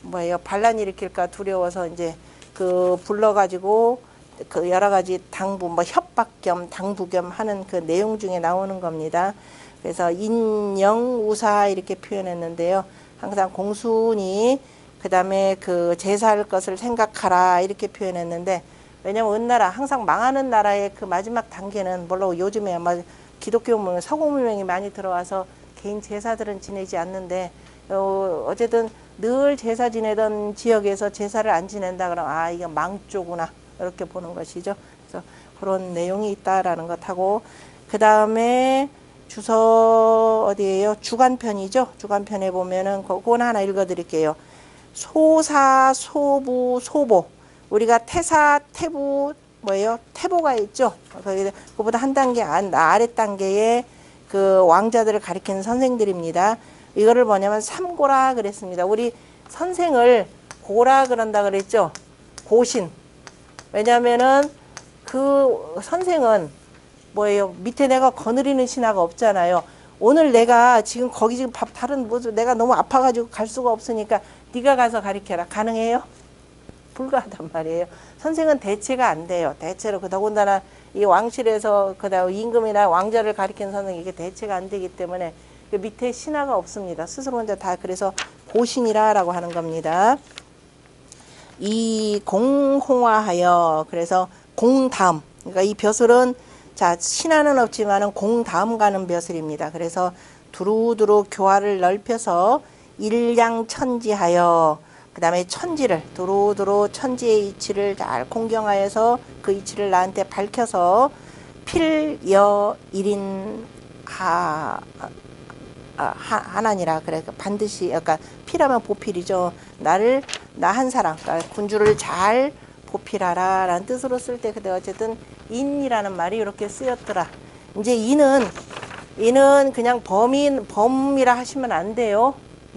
뭐예요, 반란 일으킬까 두려워서 이제 그 불러가지고 그 여러 가지 당부, 뭐 협박 겸 당부 겸 하는 그 내용 중에 나오는 겁니다. 그래서 인영우사 이렇게 표현했는데요. 항상 공순히 그 다음에 그 제사할 것을 생각하라 이렇게 표현했는데, 왜냐면 은나라 항상 망하는 나라의 그 마지막 단계는, 물론 요즘에 아마 기독교 문명, 서구 문명이 많이 들어와서 개인 제사들은 지내지 않는데, 어쨌든 늘 제사 지내던 지역에서 제사를 안 지낸다 그러면 아 이게 망조구나 이렇게 보는 것이죠. 그래서 그런 내용이 있다라는 것하고, 그 다음에 주서 어디에요? 주간편이죠. 주간편에 보면은 그건 하나 읽어드릴게요. 소사, 소부, 소보. 우리가 태사, 태부 뭐예요? 태보가 있죠. 그보다 한 단계 아래 단계의 그 왕자들을 가리키는 선생들입니다. 이거를 뭐냐면 삼고라 그랬습니다. 우리 선생을 고라 그런다 그랬죠. 고신. 왜냐면은 그 선생은 뭐예요? 밑에 내가 거느리는 신하가 없잖아요. 오늘 내가 지금 거기 지금 다른 뭐죠? 내가 너무 아파가지고 갈 수가 없으니까 네가 가서 가르쳐라. 가능해요? 불가하단 말이에요. 선생은 대체가 안 돼요. 대체로 더군다나 이 왕실에서 그다음 임금이나 왕자를 가리키는 선생 이게 대체가 안 되기 때문에 그 밑에 신하가 없습니다. 스스로 혼자 다 그래서 고신이라라고 하는 겁니다. 이 공홍화하여 그래서 공다음, 그러니까 이 벼슬은 자 신하는 없지만은 공다음 가는 벼슬입니다. 그래서 두루두루 교화를 넓혀서 일량천지하여 그 다음에 천지를 두루두루 천지의 이치를 잘 공경하여서 그 이치를 나한테 밝혀서 필여 일인 하나니라. 그래 반드시 그러니까 필하면 보필이죠. 나를 나 한 사람 그러니까 군주를 잘 보필하라 라는 뜻으로 쓸 때 근데 어쨌든 인이라는 말이 이렇게 쓰였더라. 이제 인은 그냥 범이라 하시면 안 돼요.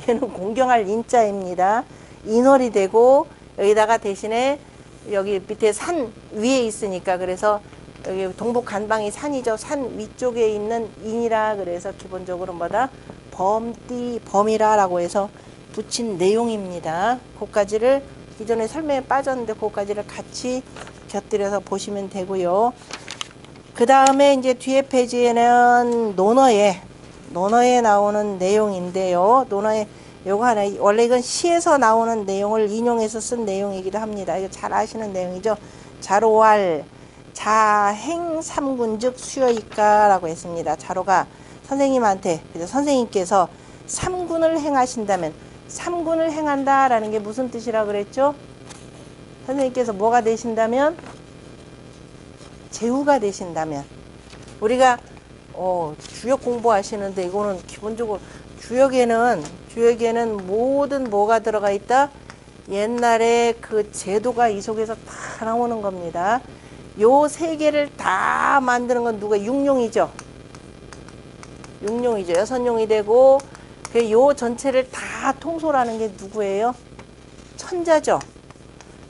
얘는 공경할 인자입니다. 인월이 되고 여기다가 대신에 여기 밑에 산 위에 있으니까 그래서 여기 동북 간방이 산이죠. 산 위쪽에 있는 인이라 그래서 기본적으로 뭐다 범이라라고 해서 붙인 내용입니다. 그까지를 기존에 설명에 빠졌는데 그까지를 같이 곁들여서 보시면 되고요. 그 다음에 이제 뒤에 페이지에는 논어에 나오는 내용인데요. 논어에 요거 하나 원래 이건 시에서 나오는 내용을 인용해서 쓴 내용이기도 합니다. 이거 잘 아시는 내용이죠. 자로할 자행 삼군즉 수여이까라고 했습니다. 자로가 선생님한테 그래서 선생님께서 삼군을 행하신다면 삼군을 행한다라는 게 무슨 뜻이라 그랬죠? 선생님께서 뭐가 되신다면 제후가 되신다면 우리가 주역 공부하시는데 이거는 기본적으로 주역에는 모든 뭐가 들어가 있다? 옛날에 그 제도가 이 속에서 다 나오는 겁니다. 요 세 개를 다 만드는 건 누가? 육룡이죠. 여선용이 되고 요 전체를 다 통솔하는 게 누구예요? 천자죠.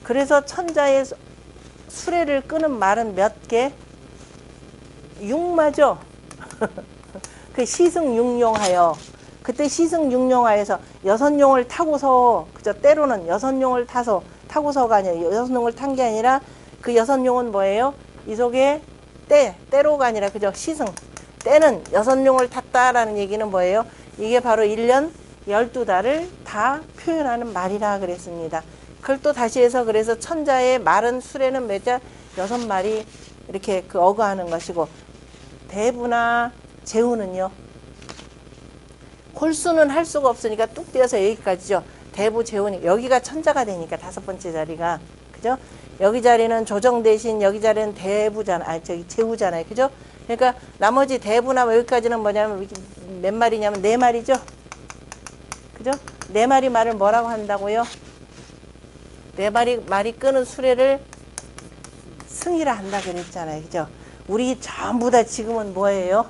그래서 천자의 수레를 끄는 말은 몇 개? 육마죠. 그 시승육룡하여 그때 시승육룡하여서 여선용을 타고서 그저 때로는 여선용을 타고서가 아니라 여선용을 탄 게 아니라 그 여선용은 뭐예요? 이 속에 때로가 아니라 그저 시승 때는 여선용을 탔다라는 얘기는 뭐예요? 이게 바로 1년 12달을 다 표현하는 말이라 그랬습니다. 그걸 또 다시 해서 그래서 천자의 말은 수레는 몇 자? 6마리 이렇게 그 어거하는 것이고 대부나 제후는요. 홀수는 할 수가 없으니까 뚝 떼어서 여기까지죠. 대부 제후는 여기가 천자가 되니까 5번째 자리가 그죠? 여기 자리는 조정 대신 여기 자리는 대부잖아. 제후잖아요. 그죠? 그러니까 나머지 대부나 여기까지는 뭐냐면 몇 마리냐면 4마리죠. 그죠? 4마리 말을 뭐라고 한다고요? 4마리 끄는 수레를 승이라 한다 그랬잖아요. 그죠? 우리 전부 다 지금은 뭐예요?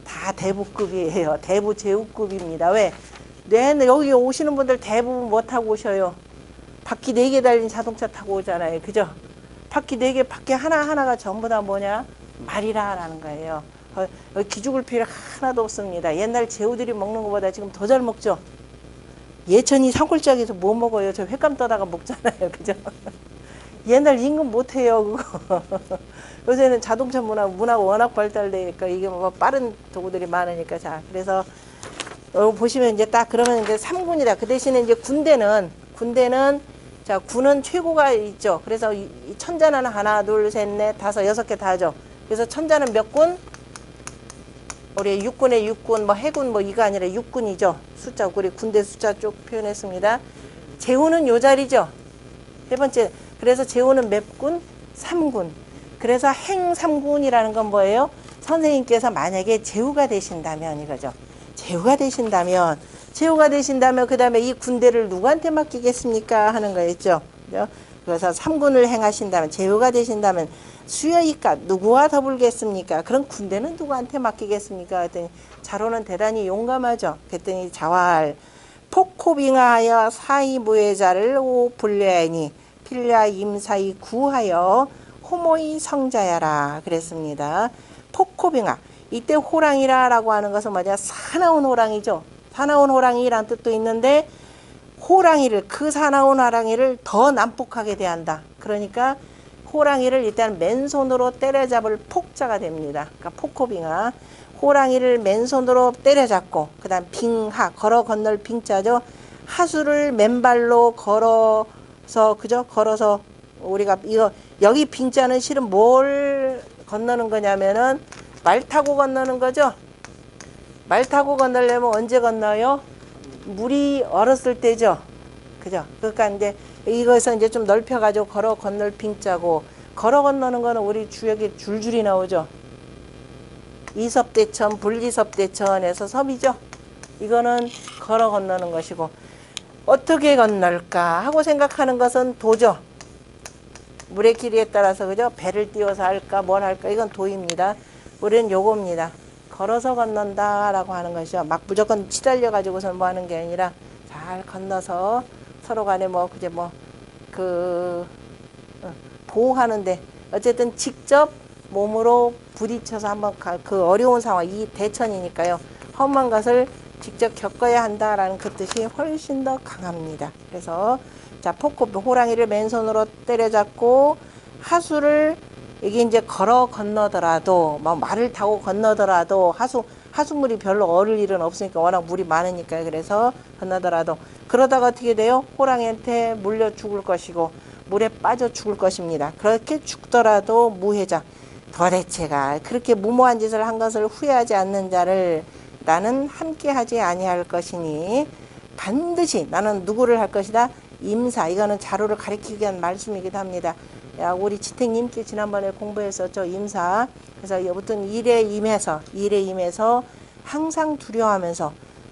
다 대부급이에요. 대부 제후급입니다. 왜? 여기 오시는 분들 대부분 뭐 타고 오셔요? 바퀴 4개 달린 자동차 타고 오잖아요. 그죠? 바퀴 4개, 바퀴 하나하나가 전부 다 뭐냐? 말이라는 거예요. 기죽을 필요 하나도 없습니다. 옛날 제후들이 먹는 것보다 지금 더 잘 먹죠? 예천이 산골짜기에서 뭐 먹어요? 저 횟감 떠다가 먹잖아요. 그죠? 옛날 임금 못해요. 그거. 요새는 자동차 문화가 워낙 발달되니까 이게 뭐 빠른 도구들이 많으니까 자 그래서 보시면 이제 딱 그러면 이제 3군이다. 그 대신에 이제 군대는 자 군은 최고가 있죠. 그래서 이 천자는 하나, 둘, 셋, 넷, 다섯, 6개 다 하죠. 그래서 천자는 몇 군? 우리 육군의 육군, 뭐 해군 뭐 이거 아니라 육군이죠. 숫자 우리 군대 숫자 쭉 표현했습니다. 제후는 요 자리죠. 세 번째. 그래서 제후는 몇 군? 3군. 그래서 행삼군이라는 건 뭐예요? 선생님께서 만약에 제후가 되신다면 이거죠. 제후가 되신다면 그 다음에 이 군대를 누구한테 맡기겠습니까? 하는 거였죠. 그래서 3군을 행하신다면 제후가 되신다면 수여이까 누구와 더불겠습니까? 그럼 군대는 누구한테 맡기겠습니까? 그랬더니 자로는 대단히 용감하죠. 그랬더니 자활 폭코빙하여 사이무예자를 오 불려하니 필야 임사이 구하여 호모이 성자야라 그랬습니다. 폭코빙하 이때 호랑이라고 하는 것은 뭐냐? 사나운 호랑이죠. 사나운 호랑이란 뜻도 있는데 호랑이를 그 사나운 호랑이를 더 난폭하게 대한다. 그러니까 호랑이를 일단 맨손으로 때려잡을 폭자가 됩니다. 그러니까 폭코빙하 호랑이를 맨손으로 때려잡고 그 다음 빙하 걸어 건널 빙자죠. 하수를 맨발로 걸어서 그죠? 걸어서 우리가 이거 여기 빙자는 실은 뭘 건너는 거냐면은 말 타고 건너는 거죠. 말 타고 건너려면 언제 건너요? 물이 얼었을 때죠. 그죠? 그러니까 이제 이것을 이제 좀 넓혀가지고 걸어 건널 빙자고 걸어 건너는 거는 우리 주역에 줄줄이 나오죠. 이섭대천, 불이섭대천에서 섭이죠. 이거는 걸어 건너는 것이고, 어떻게 건널까 하고 생각하는 것은 도죠. 물의 길이에 따라서, 그죠? 배를 띄워서 할까 뭘 할까, 이건 도입니다. 우리는 요겁니다. 걸어서 건넌다 라고 하는 것이죠. 막 무조건 치달려 가지고서 뭐 하는 게 아니라 잘 건너서 서로 간에 뭐 그제 뭐 그 보호하는데, 어쨌든 직접 몸으로 부딪혀서 한번 그 어려운 상황, 이 대천이니까요, 험한 것을 직접 겪어야 한다라는 그 뜻이 훨씬 더 강합니다. 그래서 자, 포코 호랑이를 맨손으로 때려잡고, 하수를 이게 이제 걸어 건너더라도, 뭐 말을 타고 건너더라도, 하수물이 별로 얼을 일은 없으니까, 워낙 물이 많으니까요. 그래서 건너더라도, 그러다가 어떻게 돼요? 호랑이한테 물려 죽을 것이고 물에 빠져 죽을 것입니다. 그렇게 죽더라도 무해자, 도대체가 그렇게 무모한 짓을 한 것을 후회하지 않는 자를 나는 함께하지 아니할 것이니, 반드시 나는 누구를 할 것이다? 임사. 이거는 자루를 가리키기 위한 말씀이기도 합니다. 야, 우리 지택님께 지난번에 공부했었죠, 임사. 그래서 어떤 일에 임해서 항상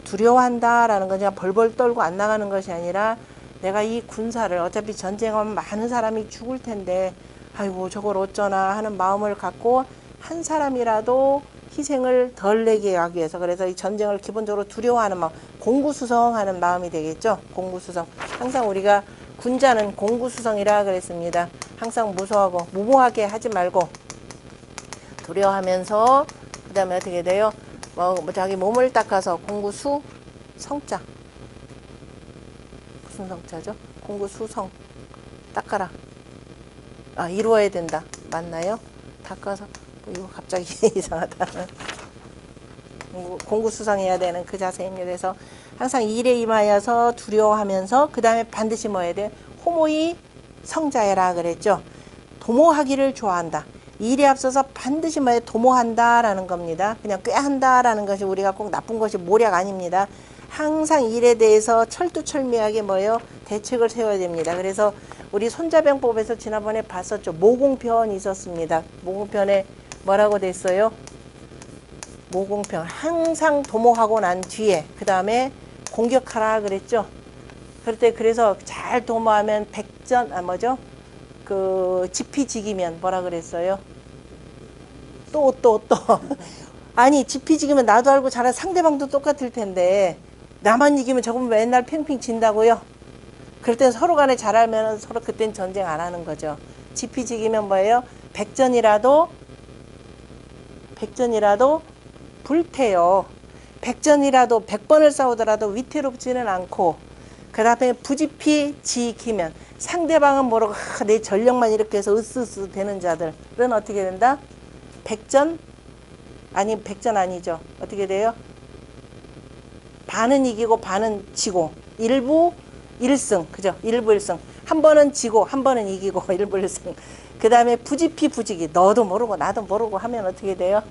두려워한다라는 건 그냥 벌벌 떨고 안 나가는 것이 아니라, 내가 이 군사를, 어차피 전쟁하면 많은 사람이 죽을 텐데 아이고 저걸 어쩌나 하는 마음을 갖고 한 사람이라도 희생을 덜 내게 하기 위해서, 그래서 이 전쟁을 기본적으로 두려워하는 마음, 공구수성하는 마음이 되겠죠. 공구수성. 항상 우리가 군자는 공구수성이라 그랬습니다. 항상 무서워하고 무모하게 하지 말고 두려워하면서, 그 다음에 어떻게 돼요? 뭐 자기 몸을 닦아서, 공구수 성자, 무슨 성자죠? 공구수성, 닦아라. 아, 이루어야 된다. 맞나요? 닦아서, 이거 갑자기 이상하다. 공구수성해야 되는 그 자세입니다. 그래서 항상 일에 임하여서 두려워하면서, 그 다음에 반드시 뭐 해야 돼? 호모이 성자여라 그랬죠. 도모하기를 좋아한다. 일에 앞서서 반드시 뭐에 도모한다라는 겁니다. 그냥 꾀한다라는 것이 우리가 꼭 나쁜 것이 모략 아닙니다. 항상 일에 대해서 철두철미하게 뭐예요? 대책을 세워야 됩니다. 그래서 우리 손자병법에서 지난번에 봤었죠. 모공편이 있었습니다. 모공편에 뭐라고 됐어요? 모공편. 항상 도모하고 난 뒤에 그 다음에 공격하라 그랬죠. 그럴 때 그래서 잘 도모하면 백전, 뭐죠? 그 지피지기면 뭐라 그랬어요? 또 아니, 지피지기면 나도 알고 잘한 상대방도 똑같을 텐데 나만 이기면 저건 맨날 팽팽 진다고요? 그럴 땐 서로 간에 잘 알면 서로 그땐 전쟁 안 하는 거죠. 지피지기면 뭐예요? 백전이라도 불태요. 백전이라도 100번을 싸우더라도 위태롭지는 않고, 그 다음에 부지피지기면 상대방은 모르고 내 전력만 이렇게 해서 으스으스 되는 자들은 어떻게 된다? 백전 아니죠. 어떻게 돼요? 반은 이기고 반은 지고, 일부 1승, 그죠? 일부 1승. 한 번은 지고 한 번은 이기고 일부 1승. 그 다음에 부지피 부지기, 너도 모르고 나도 모르고 하면 어떻게 돼요?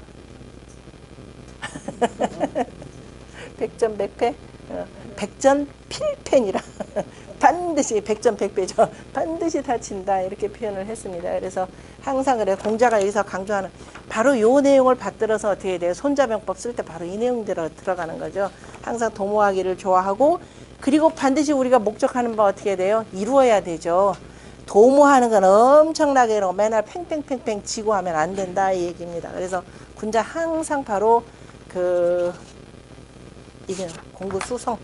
백전백패, 백전필패니라. 반드시 백전백패죠. 반드시 다친다, 이렇게 표현을 했습니다. 그래서 항상 그래, 공자가 여기서 강조하는 바로 요 내용을 받들어서 어떻게 돼요? 손자병법 쓸 때 바로 이 내용대로 들어가는 거죠. 항상 도모하기를 좋아하고, 그리고 반드시 우리가 목적하는 바 어떻게 돼요? 이루어야 되죠. 도모하는 건 엄청나게 이러고 맨날 팽팽팽팽 지고 하면 안 된다, 이 얘기입니다. 그래서 군자 항상 바로 이게 공구수성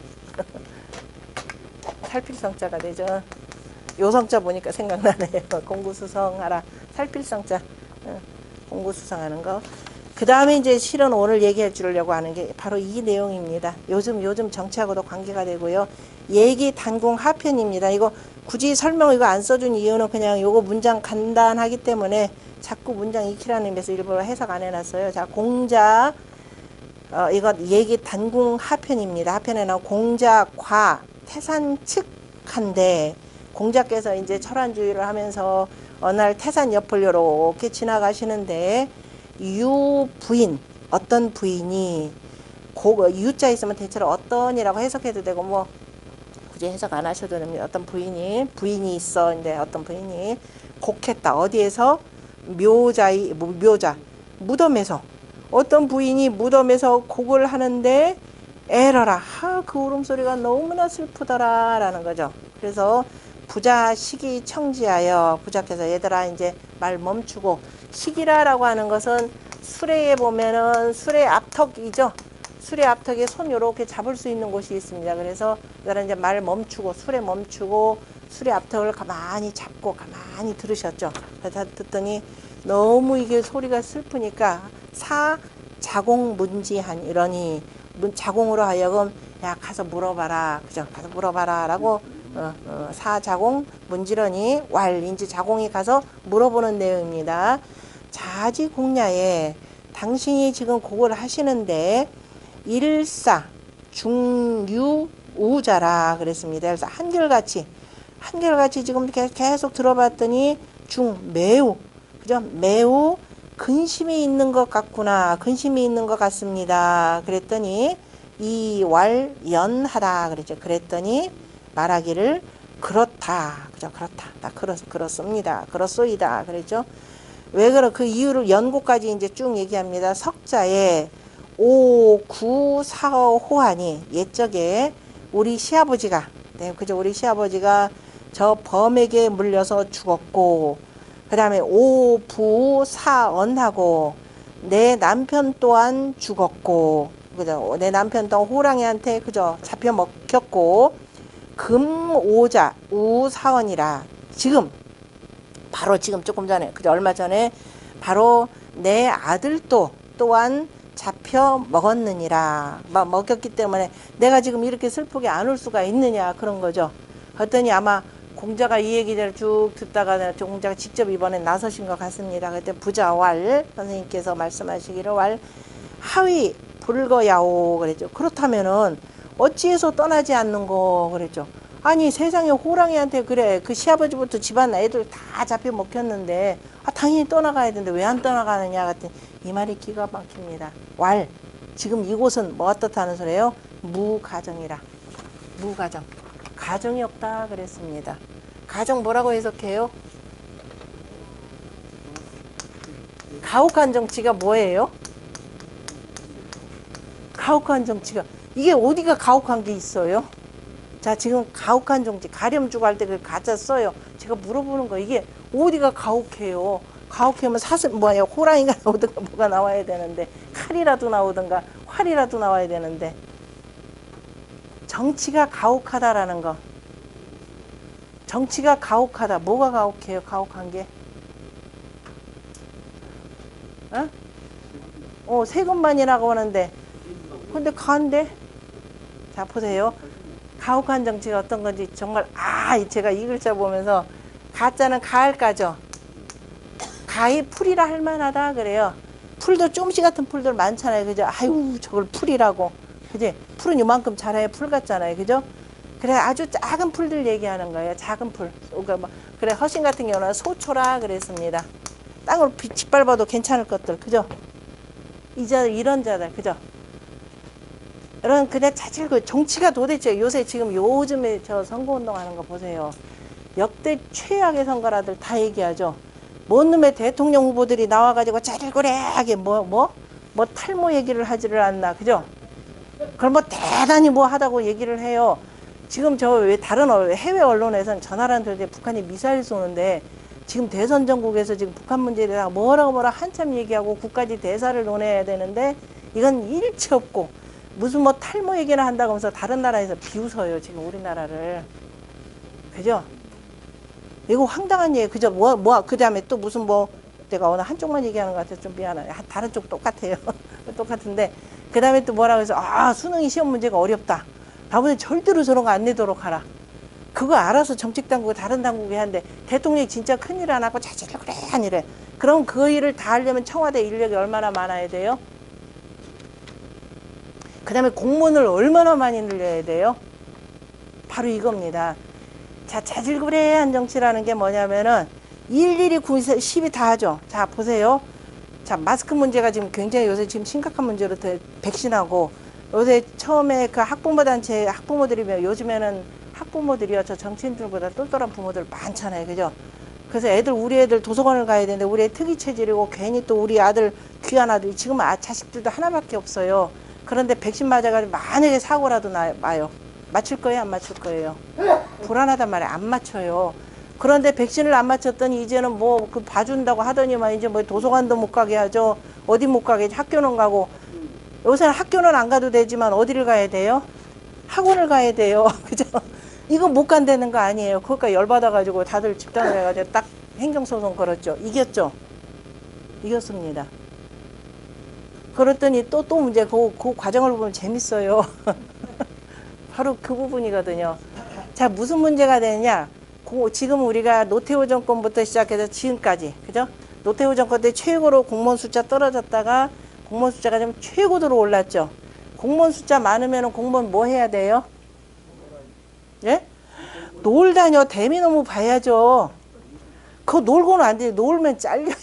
살필성자가 되죠. 요성자 보니까 생각나네요. 공구수성하라. 살필성자. 공구수성하는 거. 그 다음에 이제 실은 오늘 얘기해 주려고 하는 게 바로 이 내용입니다. 요즘 정치하고도 관계가 되고요. 얘기 단궁 하편입니다. 이거 굳이 설명 이거 안 써준 이유는 그냥 요거 문장 간단하기 때문에 자꾸 문장 익히라는 의미에서 일부러 해석 안 해놨어요. 자, 공자, 이거 얘기 단궁 하편입니다. 하편에 나온 공자 과 태산 측한데, 공자께서 이제 철안주의를 하면서 어느 날 태산 옆을 이렇게 지나가시는데, 유 부인, 어떤 부인이, 유자 있으면 대체로 어떤이라고 해석해도 되고, 뭐 굳이 해석 안 하셔도 됩니다. 어떤 부인이 있어. 근데 어떤 부인이 곡했다. 어디에서? 묘자, 무덤에서. 어떤 부인이 무덤에서 곡을 하는데, 애러라. 그 울음소리가 너무나 슬프더라. 라는 거죠. 그래서 부자 시기 청지하여 부자께서 얘들아 이제 말 멈추고 시기라라고 하는 것은 수레에 보면은 수레 앞턱이죠. 수레 앞턱에 손 요렇게 잡을 수 있는 곳이 있습니다. 그래서 얘들아 이제 말 멈추고 수레 멈추고 수레 앞턱을 가만히 잡고 가만히 들으셨죠. 그래서 듣더니 너무 이게 소리가 슬프니까 자공문지한 이러니 자공으로 하여금 야 가서 물어봐라. 그죠? 가서 물어봐라 라고 사자공 문지러니 왈인지 자공이 가서 물어보는 내용입니다. 자지공야에 당신이 지금 그걸 하시는데 일사 중유우자라 그랬습니다. 그래서 한결같이 지금 계속 들어봤더니 매우 그죠? 매우 근심이 있는 것 같구나. 근심이 있는 것 같습니다. 그랬더니 이왈연하라 그랬죠. 그랬더니 말하기를 그렇다. 그죠? 그렇다. 그렇습니다. 그렇소이다. 그랬죠. 왜 그 이유를 연고까지 이제 쭉 얘기합니다. 석자에 5, 9, 4, 호하니 옛적에 우리 시아버지가 그죠? 우리 시아버지가 저 범에게 물려서 죽었고 그 다음에 오부사언하고 내 남편 또한 죽었고 그죠? 내 남편 또한 호랑이한테 그죠? 잡혀 먹혔고 금오자 우사언이라 바로 지금 조금 전에 그죠? 얼마 전에 바로 내 아들도 또한 잡혀 먹었느니라 먹였기 때문에 내가 지금 이렇게 슬프게 안 울 수가 있느냐 그런 거죠. 그랬더니 아마 공자가 이 얘기를 쭉 듣다가 공자가 직접 이번에 나서신 것 같습니다. 그때 부자왈 선생님께서 말씀하시기를 왈 하위 불거야오 그랬죠. 그렇다면은 어찌해서 떠나지 않는 거 그랬죠. 아니 세상에 호랑이한테 그래 그 시아버지부터 집안 애들 다 잡혀 먹혔는데 당연히 떠나가야 되는데 왜 안 떠나가느냐 같은 이 말이 기가 막힙니다. 왈 지금 이곳은 뭐 어떻다는 소리예요? 무가정이라. 무가정. 가정이 없다 그랬습니다. 가정 뭐라고 해석해요? 가혹한 정치가 뭐예요? 가혹한 정치가 이게 어디가 가혹한 게 있어요? 자 지금 가혹한 정치 가렴주고 할 때 그 가짜 써요. 제가 물어보는 거 이게 어디가 가혹해요? 가혹하면 호랑이가 나오든가 뭐가 나와야 되는데 칼이라도 나오든가 활이라도 나와야 되는데 정치가 가혹하다라는 거. 정치가 가혹하다. 뭐가 가혹해요? 가혹한 게? 세금만이라고 하는데 근데 간데? 자 보세요. 가혹한 정치가 어떤 건지 정말 제가 이 글자 보면서 가짜는 가을가죠. 가히 풀이라 할 만하다 그래요. 풀도 조금씩 같은 풀들 많잖아요. 그죠? 아유 저걸 풀이라고. 그지? 풀은 이만큼 자라야 풀 같잖아요. 그죠? 그래 아주 작은 풀들 얘기하는 거예요. 작은 풀. 그러니까 그래 허신 같은 경우는 소초라 그랬습니다. 땅으로 짓밟아도 괜찮을 것들. 그죠? 이런 자들. 그죠? 이런 그냥 자질구 정치가 도대체 요즘에 저 선거운동 하는 거 보세요. 역대 최악의 선거라들 다 얘기하죠. 뭔 놈의 대통령 후보들이 나와가지고 자질구레하게 탈모 얘기를 하지를 않나. 그죠? 그럼 대단히 하다고 얘기를 해요. 지금 왜 다른 해외 언론에서는 저 나라한테 북한이 미사일 쏘는데 지금 대선 전국에서 지금 북한 문제에 대해서 뭐라고 한참 얘기하고 국가지 대사를 논해야 되는데 이건 일치 없고 무슨 탈모 얘기나 한다고 하면서 다른 나라에서 비웃어요. 지금 우리나라를. 그죠? 이거 황당한 얘기. 그죠? 그 다음에 또 무슨 내가 오늘 한쪽만 얘기하는 것 같아서 좀 미안해요. 다른 쪽 똑같아요. 똑같은데 그 다음에 또 뭐라고 해서 수능이 시험 문제가 어렵다. 다음에 절대로 저런 거 안 내도록 하라. 그거 알아서 정책당국 다른 당국이 하는데 대통령이 진짜 큰일 안 하고 자질구레 아니래. 그럼 그 일을 다 하려면 청와대 인력이 얼마나 많아야 돼요? 그 다음에 공무원을 얼마나 많이 늘려야 돼요? 바로 이겁니다. 자, 자질구레한 정치라는 게 뭐냐면은 일일이 시비 다 하죠. 자, 보세요. 자, 마스크 문제가 지금 굉장히 요새 지금 심각한 문제로 백신하고 요새 처음에 그 학부모 단체 학부모들이면 요즘에는 학부모들이요. 저 정치인들보다 똘똘한 부모들 많잖아요. 그죠? 그래서 우리 애들 도서관을 가야 되는데 우리 애 특이 체질이고 괜히 또 우리 아들 귀한 아들 지금 자식들도 하나밖에 없어요. 그런데 백신 맞아가지고 만약에 사고라도 나요. 맞출 거예요? 안 맞출 거예요? 불안하단 말이에요. 안 맞춰요. 그런데 백신을 안 맞췄더니 이제는 뭐 그 봐준다고 하더니만 이제 뭐 도서관도 못 가게 하죠. 어디 못 가게, 학교는 가고. 요새는 학교는 안 가도 되지만 어디를 가야 돼요? 학원을 가야 돼요. 그죠? 이거 못 간다는 거 아니에요. 그러니까 열받아가지고 다들 집단을 해가지고 딱 행정소송 걸었죠. 이겼죠? 이겼습니다. 그랬더니 또 문제, 그 과정을 보면 재밌어요. 바로 그 부분이거든요. 자, 무슨 문제가 되느냐? 지금 우리가 노태우 정권부터 시작해서 지금까지, 그죠? 노태우 정권 때 최고로 공무원 숫자 떨어졌다가 공무원 숫자가 좀 최고로 올랐죠. 공무원 숫자 많으면 공무원 뭐 해야 돼요? 예? 놀다녀. 대미너무 봐야죠. 그거 놀고는 안 돼요. 놀면 잘려요.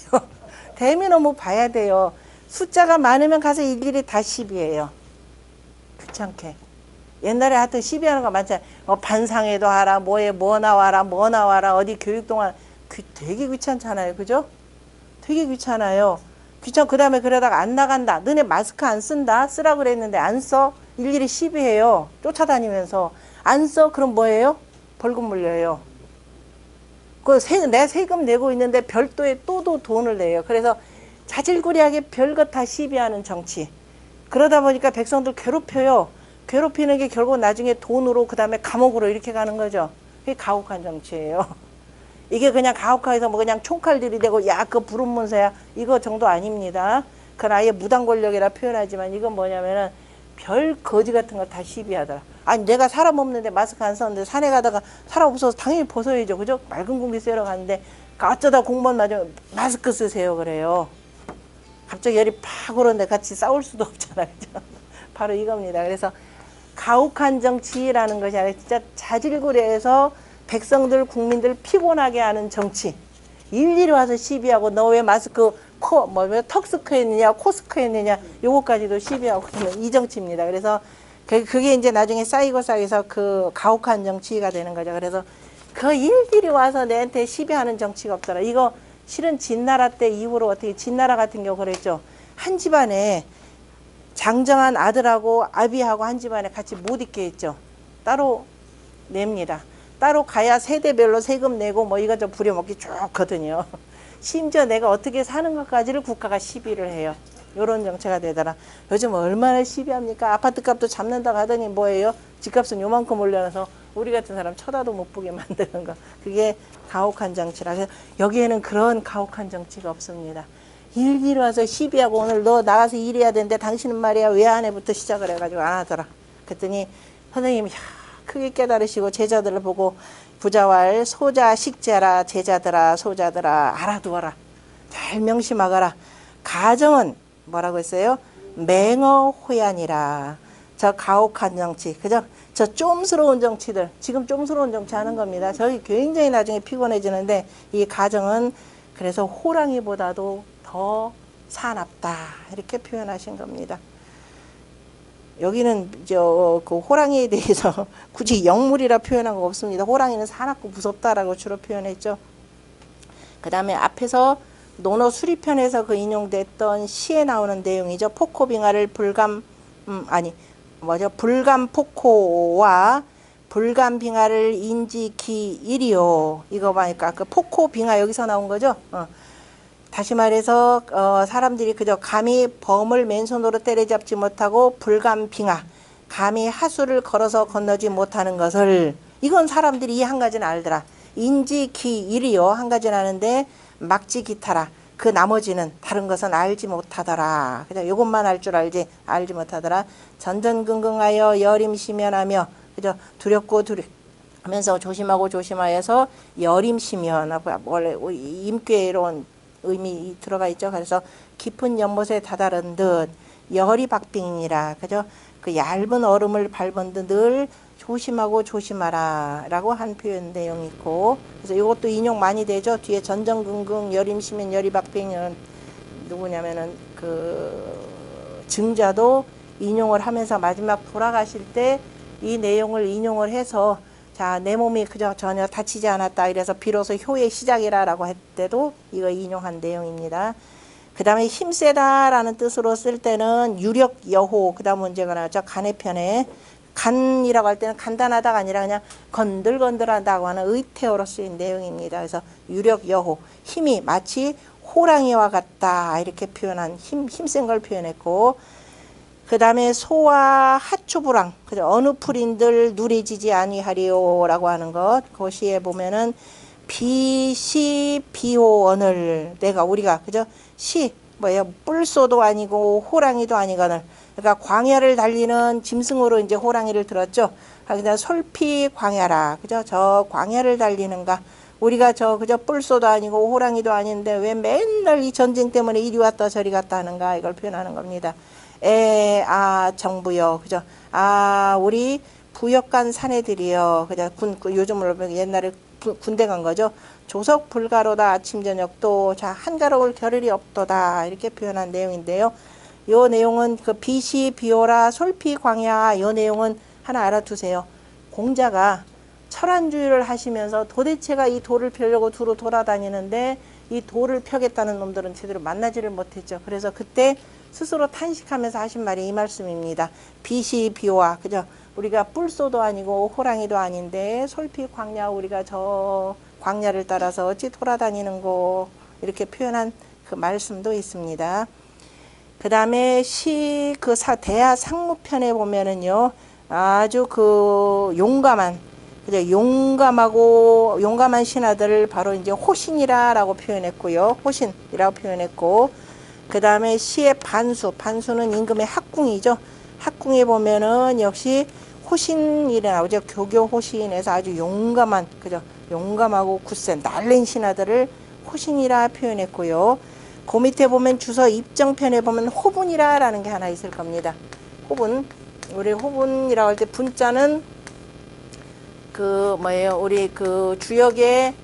대미너무 봐야 돼요. 숫자가 많으면 가서 일일이 다 시비해요. 귀찮게. 옛날에 하여튼 시비하는 거 많잖아요. 반상회도 하라, 뭐에 뭐 나와라, 어디 교육동안. 되게 귀찮잖아요. 그죠? 되게 귀찮아요. 그 다음에 그러다가 안 나간다. 너네 마스크 안 쓴다. 쓰라 그랬는데 안 써. 일일이 시비해요. 쫓아다니면서. 안 써. 그럼 뭐예요? 벌금 물려요. 내가 세금 내고 있는데 별도의 또 돈을 내요. 그래서 자질구레하게 별것 다 시비하는 정치. 그러다 보니까 백성들 괴롭혀요. 괴롭히는 게 결국 나중에 돈으로 그 다음에 감옥으로 이렇게 가는 거죠. 그게 가혹한 정치예요. 이게 그냥 가혹해서 뭐 그냥 총칼 들이대고 야 그거 불운문서야 이거 정도 아닙니다. 그건 아예 무당 권력이라 표현하지만 이건 뭐냐면은 별 거지 같은 거 다 시비하더라. 아니 내가 사람 없는데 마스크 안 썼는데 산에 가다가 사람 없어서 당연히 벗어야죠. 그죠? 맑은 공기 쐬러 가는데 어쩌다 공무원 맞으면 마스크 쓰세요 그래요. 갑자기 열이 팍 오르는데 같이 싸울 수도 없잖아요. 그죠? 바로 이겁니다. 그래서 가혹한 정치라는 것이 아니라 진짜 자질구레해서 백성들 국민들 피곤하게 하는 정치. 일일이 와서 시비하고 너 왜 마스크 턱스크 했느냐 코스크 했느냐 요거까지도 시비하고 이 정치입니다. 그래서 그게 이제 나중에 쌓이고 그 가혹한 정치가 되는 거죠. 그래서 그 일일이 와서 내한테 시비하는 정치가 없더라. 이거 실은 진나라 때 이후로 어떻게 진나라 같은 경우 그랬죠. 한 집안에 장정한 아들하고 아비하고 한 집안에 같이 못 있게 했죠. 따로 냅니다. 따로 가야 세대별로 세금 내고 뭐 이것저것 부려먹기 좋거든요. 심지어 내가 어떻게 사는 것까지를 국가가 시비를 해요. 요런 정체가 되더라. 요즘 얼마나 시비합니까? 아파트 값도 잡는다고 하더니 뭐예요? 집값은 요만큼 올려놔서 우리 같은 사람 쳐다도 못 보게 만드는 거. 그게 가혹한 정치라. 그래서 여기에는 그런 가혹한 정치가 없습니다. 일일이 와서 시비하고 오늘 너 나가서 일해야 되는데 당신은 말이야 왜 안 해부터 시작을 해가지고 안 하더라. 그랬더니 선생님이 크게 깨달으시고 제자들을 보고 부자왈 소자 식자라 제자들아 소자들아 알아두어라. 잘 명심하거라. 가정은 뭐라고 했어요? 맹어호연이라. 저 가혹한 정치, 그죠? 저 쫌스러운 정치들, 지금 쫌스러운 정치 하는 겁니다. 저희 굉장히 나중에 피곤해지는데 이 가정은 그래서 호랑이보다도 더 사납다 이렇게 표현하신 겁니다. 여기는 그 호랑이에 대해서 굳이 영물이라 표현한 거 없습니다. 호랑이는 사납고 무섭다라고 주로 표현했죠. 그 다음에 앞에서 논어 수리편에서 그 인용됐던 시에 나오는 내용이죠. 포코빙하를 불감포코와 불감빙하를 인지기일이요. 이거 보니까 그 포코빙하 여기서 나온 거죠. 다시 말해서 사람들이 그저 감히 범을 맨손으로 때려잡지 못하고 불감빙하, 감히 하수를 걸어서 건너지 못하는 것을 이건 사람들이 이 한 가지는 알더라. 인지기일이요. 한 가지는 아는데 막지기타라. 그 나머지는 다른 것은 알지 못하더라. 그죠? 이것만 알 줄 알지 못하더라. 전전긍긍하여 여림시면하며 그죠? 두렵고 하면서 조심하고 조심하여서 여림시면 원래 임괴로운 의미 들어가 있죠. 그래서 깊은 연못에 다다른 듯 열이 박빙이라 그죠? 그 얇은 얼음을 밟은 듯 늘 조심하고 조심하라 라고 한 표현 내용이 있고 그래서 이것도 인용 많이 되죠. 뒤에 전전긍긍 여림시면 열이 박빙은 누구냐면은 그 증자도 인용을 하면서 마지막 돌아가실 때 이 내용을 인용을 해서 자, 내 몸이 그저 전혀 다치지 않았다. 이래서 비로소 효의 시작이라 라고 할 때도 이거 인용한 내용입니다. 그 다음에 힘세다라는 뜻으로 쓸 때는 유력여호, 그 다음 문제가 나왔죠. 간의 편에. 간이라고 할 때는 간단하다가 아니라 그냥 건들건들하다고 하는 의태어로 쓰인 내용입니다. 그래서 유력여호, 힘이 마치 호랑이와 같다 이렇게 표현한 힘센 걸 표현했고, 그 다음에 소와 하초부랑, 그죠? 어느 풀인들 누리지지 아니하리요 라고 하는 것. 그 시에 보면은 비시비호언을 내가 우리가 그죠? 뭐예요? 뿔소도 아니고 호랑이도 아니거늘. 그러니까 광야를 달리는 짐승으로 이제 호랑이를 들었죠. 그냥 솔피 광야라. 그죠? 저 광야를 달리는가. 우리가 그저 뿔소도 아니고 호랑이도 아닌데 왜 맨날 이 전쟁 때문에 이리 왔다 저리 갔다 하는가. 이걸 표현하는 겁니다. 정부여. 그죠? 우리 부역 간 사내들이여. 그죠? 요즘으로 보면 옛날에 군대 간 거죠. 조석 불가로다 아침 저녁도 자 한가로울 겨를이 없도다 이렇게 표현한 내용인데요. 요 내용은 그 비시 비오라 솔피 광야 요 내용은 하나 알아두세요. 공자가 철안주의를 하시면서 도대체가 이 돌을 펴려고 두루 돌아다니는데 이 돌을 펴겠다는 놈들은 제대로 만나지를 못했죠. 그래서 그때 스스로 탄식하면서 하신 말이 이 말씀입니다. 비시 비오아 그죠? 우리가 뿔소도 아니고 호랑이도 아닌데 솔피 광야 우리가 저 광야를 따라서 어찌 돌아다니는고 이렇게 표현한 그 말씀도 있습니다. 그 다음에 대하 상무편에 보면은요 아주 그 용감한 그죠? 용감한 신하들을 바로 이제 호신이라고 표현했고요. 호신이라고 표현했고, 그 다음에 시의 반수는 임금의 학궁이죠. 학궁에 보면은 역시 호신이라 나오죠. 교교 호신에서 아주 용감한, 그죠? 용감하고 굳센 날린 신하들을 호신이라 표현했고요. 그 밑에 보면 주서 입정편에 보면 호분이라라는 게 하나 있을 겁니다. 호분. 우리 호분이라고 할 때 분자는 우리 그 주역의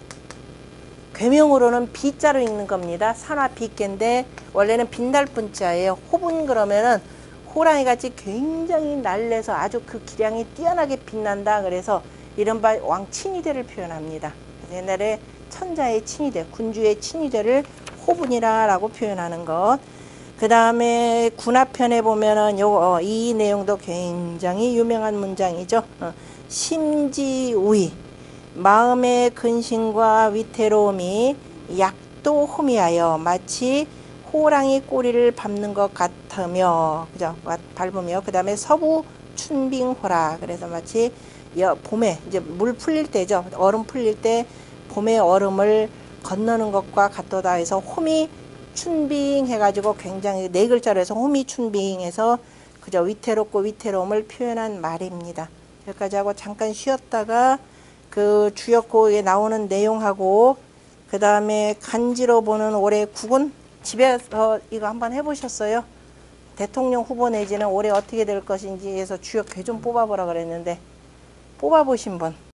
괴명으로는 비자로 읽는 겁니다. 산화 비께인데 원래는 빛날 분자예요. 호분 그러면은 호랑이 같이 굉장히 날래서 아주 그 기량이 뛰어나게 빛난다. 그래서 이른바 왕친위대를 표현합니다. 옛날에 천자의 친위대, 군주의 친위대를 호분이라고 표현하는 것. 그 다음에 군화편에 보면은 이 내용도 굉장히 유명한 문장이죠. 심지우의 마음의 근심과 위태로움이 약도 호미하여 마치 호랑이 꼬리를 밟는 것 같으며 그죠? 밟으며 그 다음에 서부 춘빙호라 그래서 마치 봄에 이제 물 풀릴 때죠. 얼음 풀릴 때 봄의 얼음을 건너는 것과 같도다 해서 호미 춘빙 해가지고 굉장히 네 글자로 해서 호미 춘빙 해서 그저 위태롭고 위태로움을 표현한 말입니다. 여기까지 하고 잠깐 쉬었다가 그 주역고에 나오는 내용하고 그 다음에 간지로 보는 올해 국은 집에서 이거 한번 해보셨어요? 대통령 후보 내지는 올해 어떻게 될 것인지 해서 주역 궤 좀 뽑아보라 그랬는데 뽑아보신 분?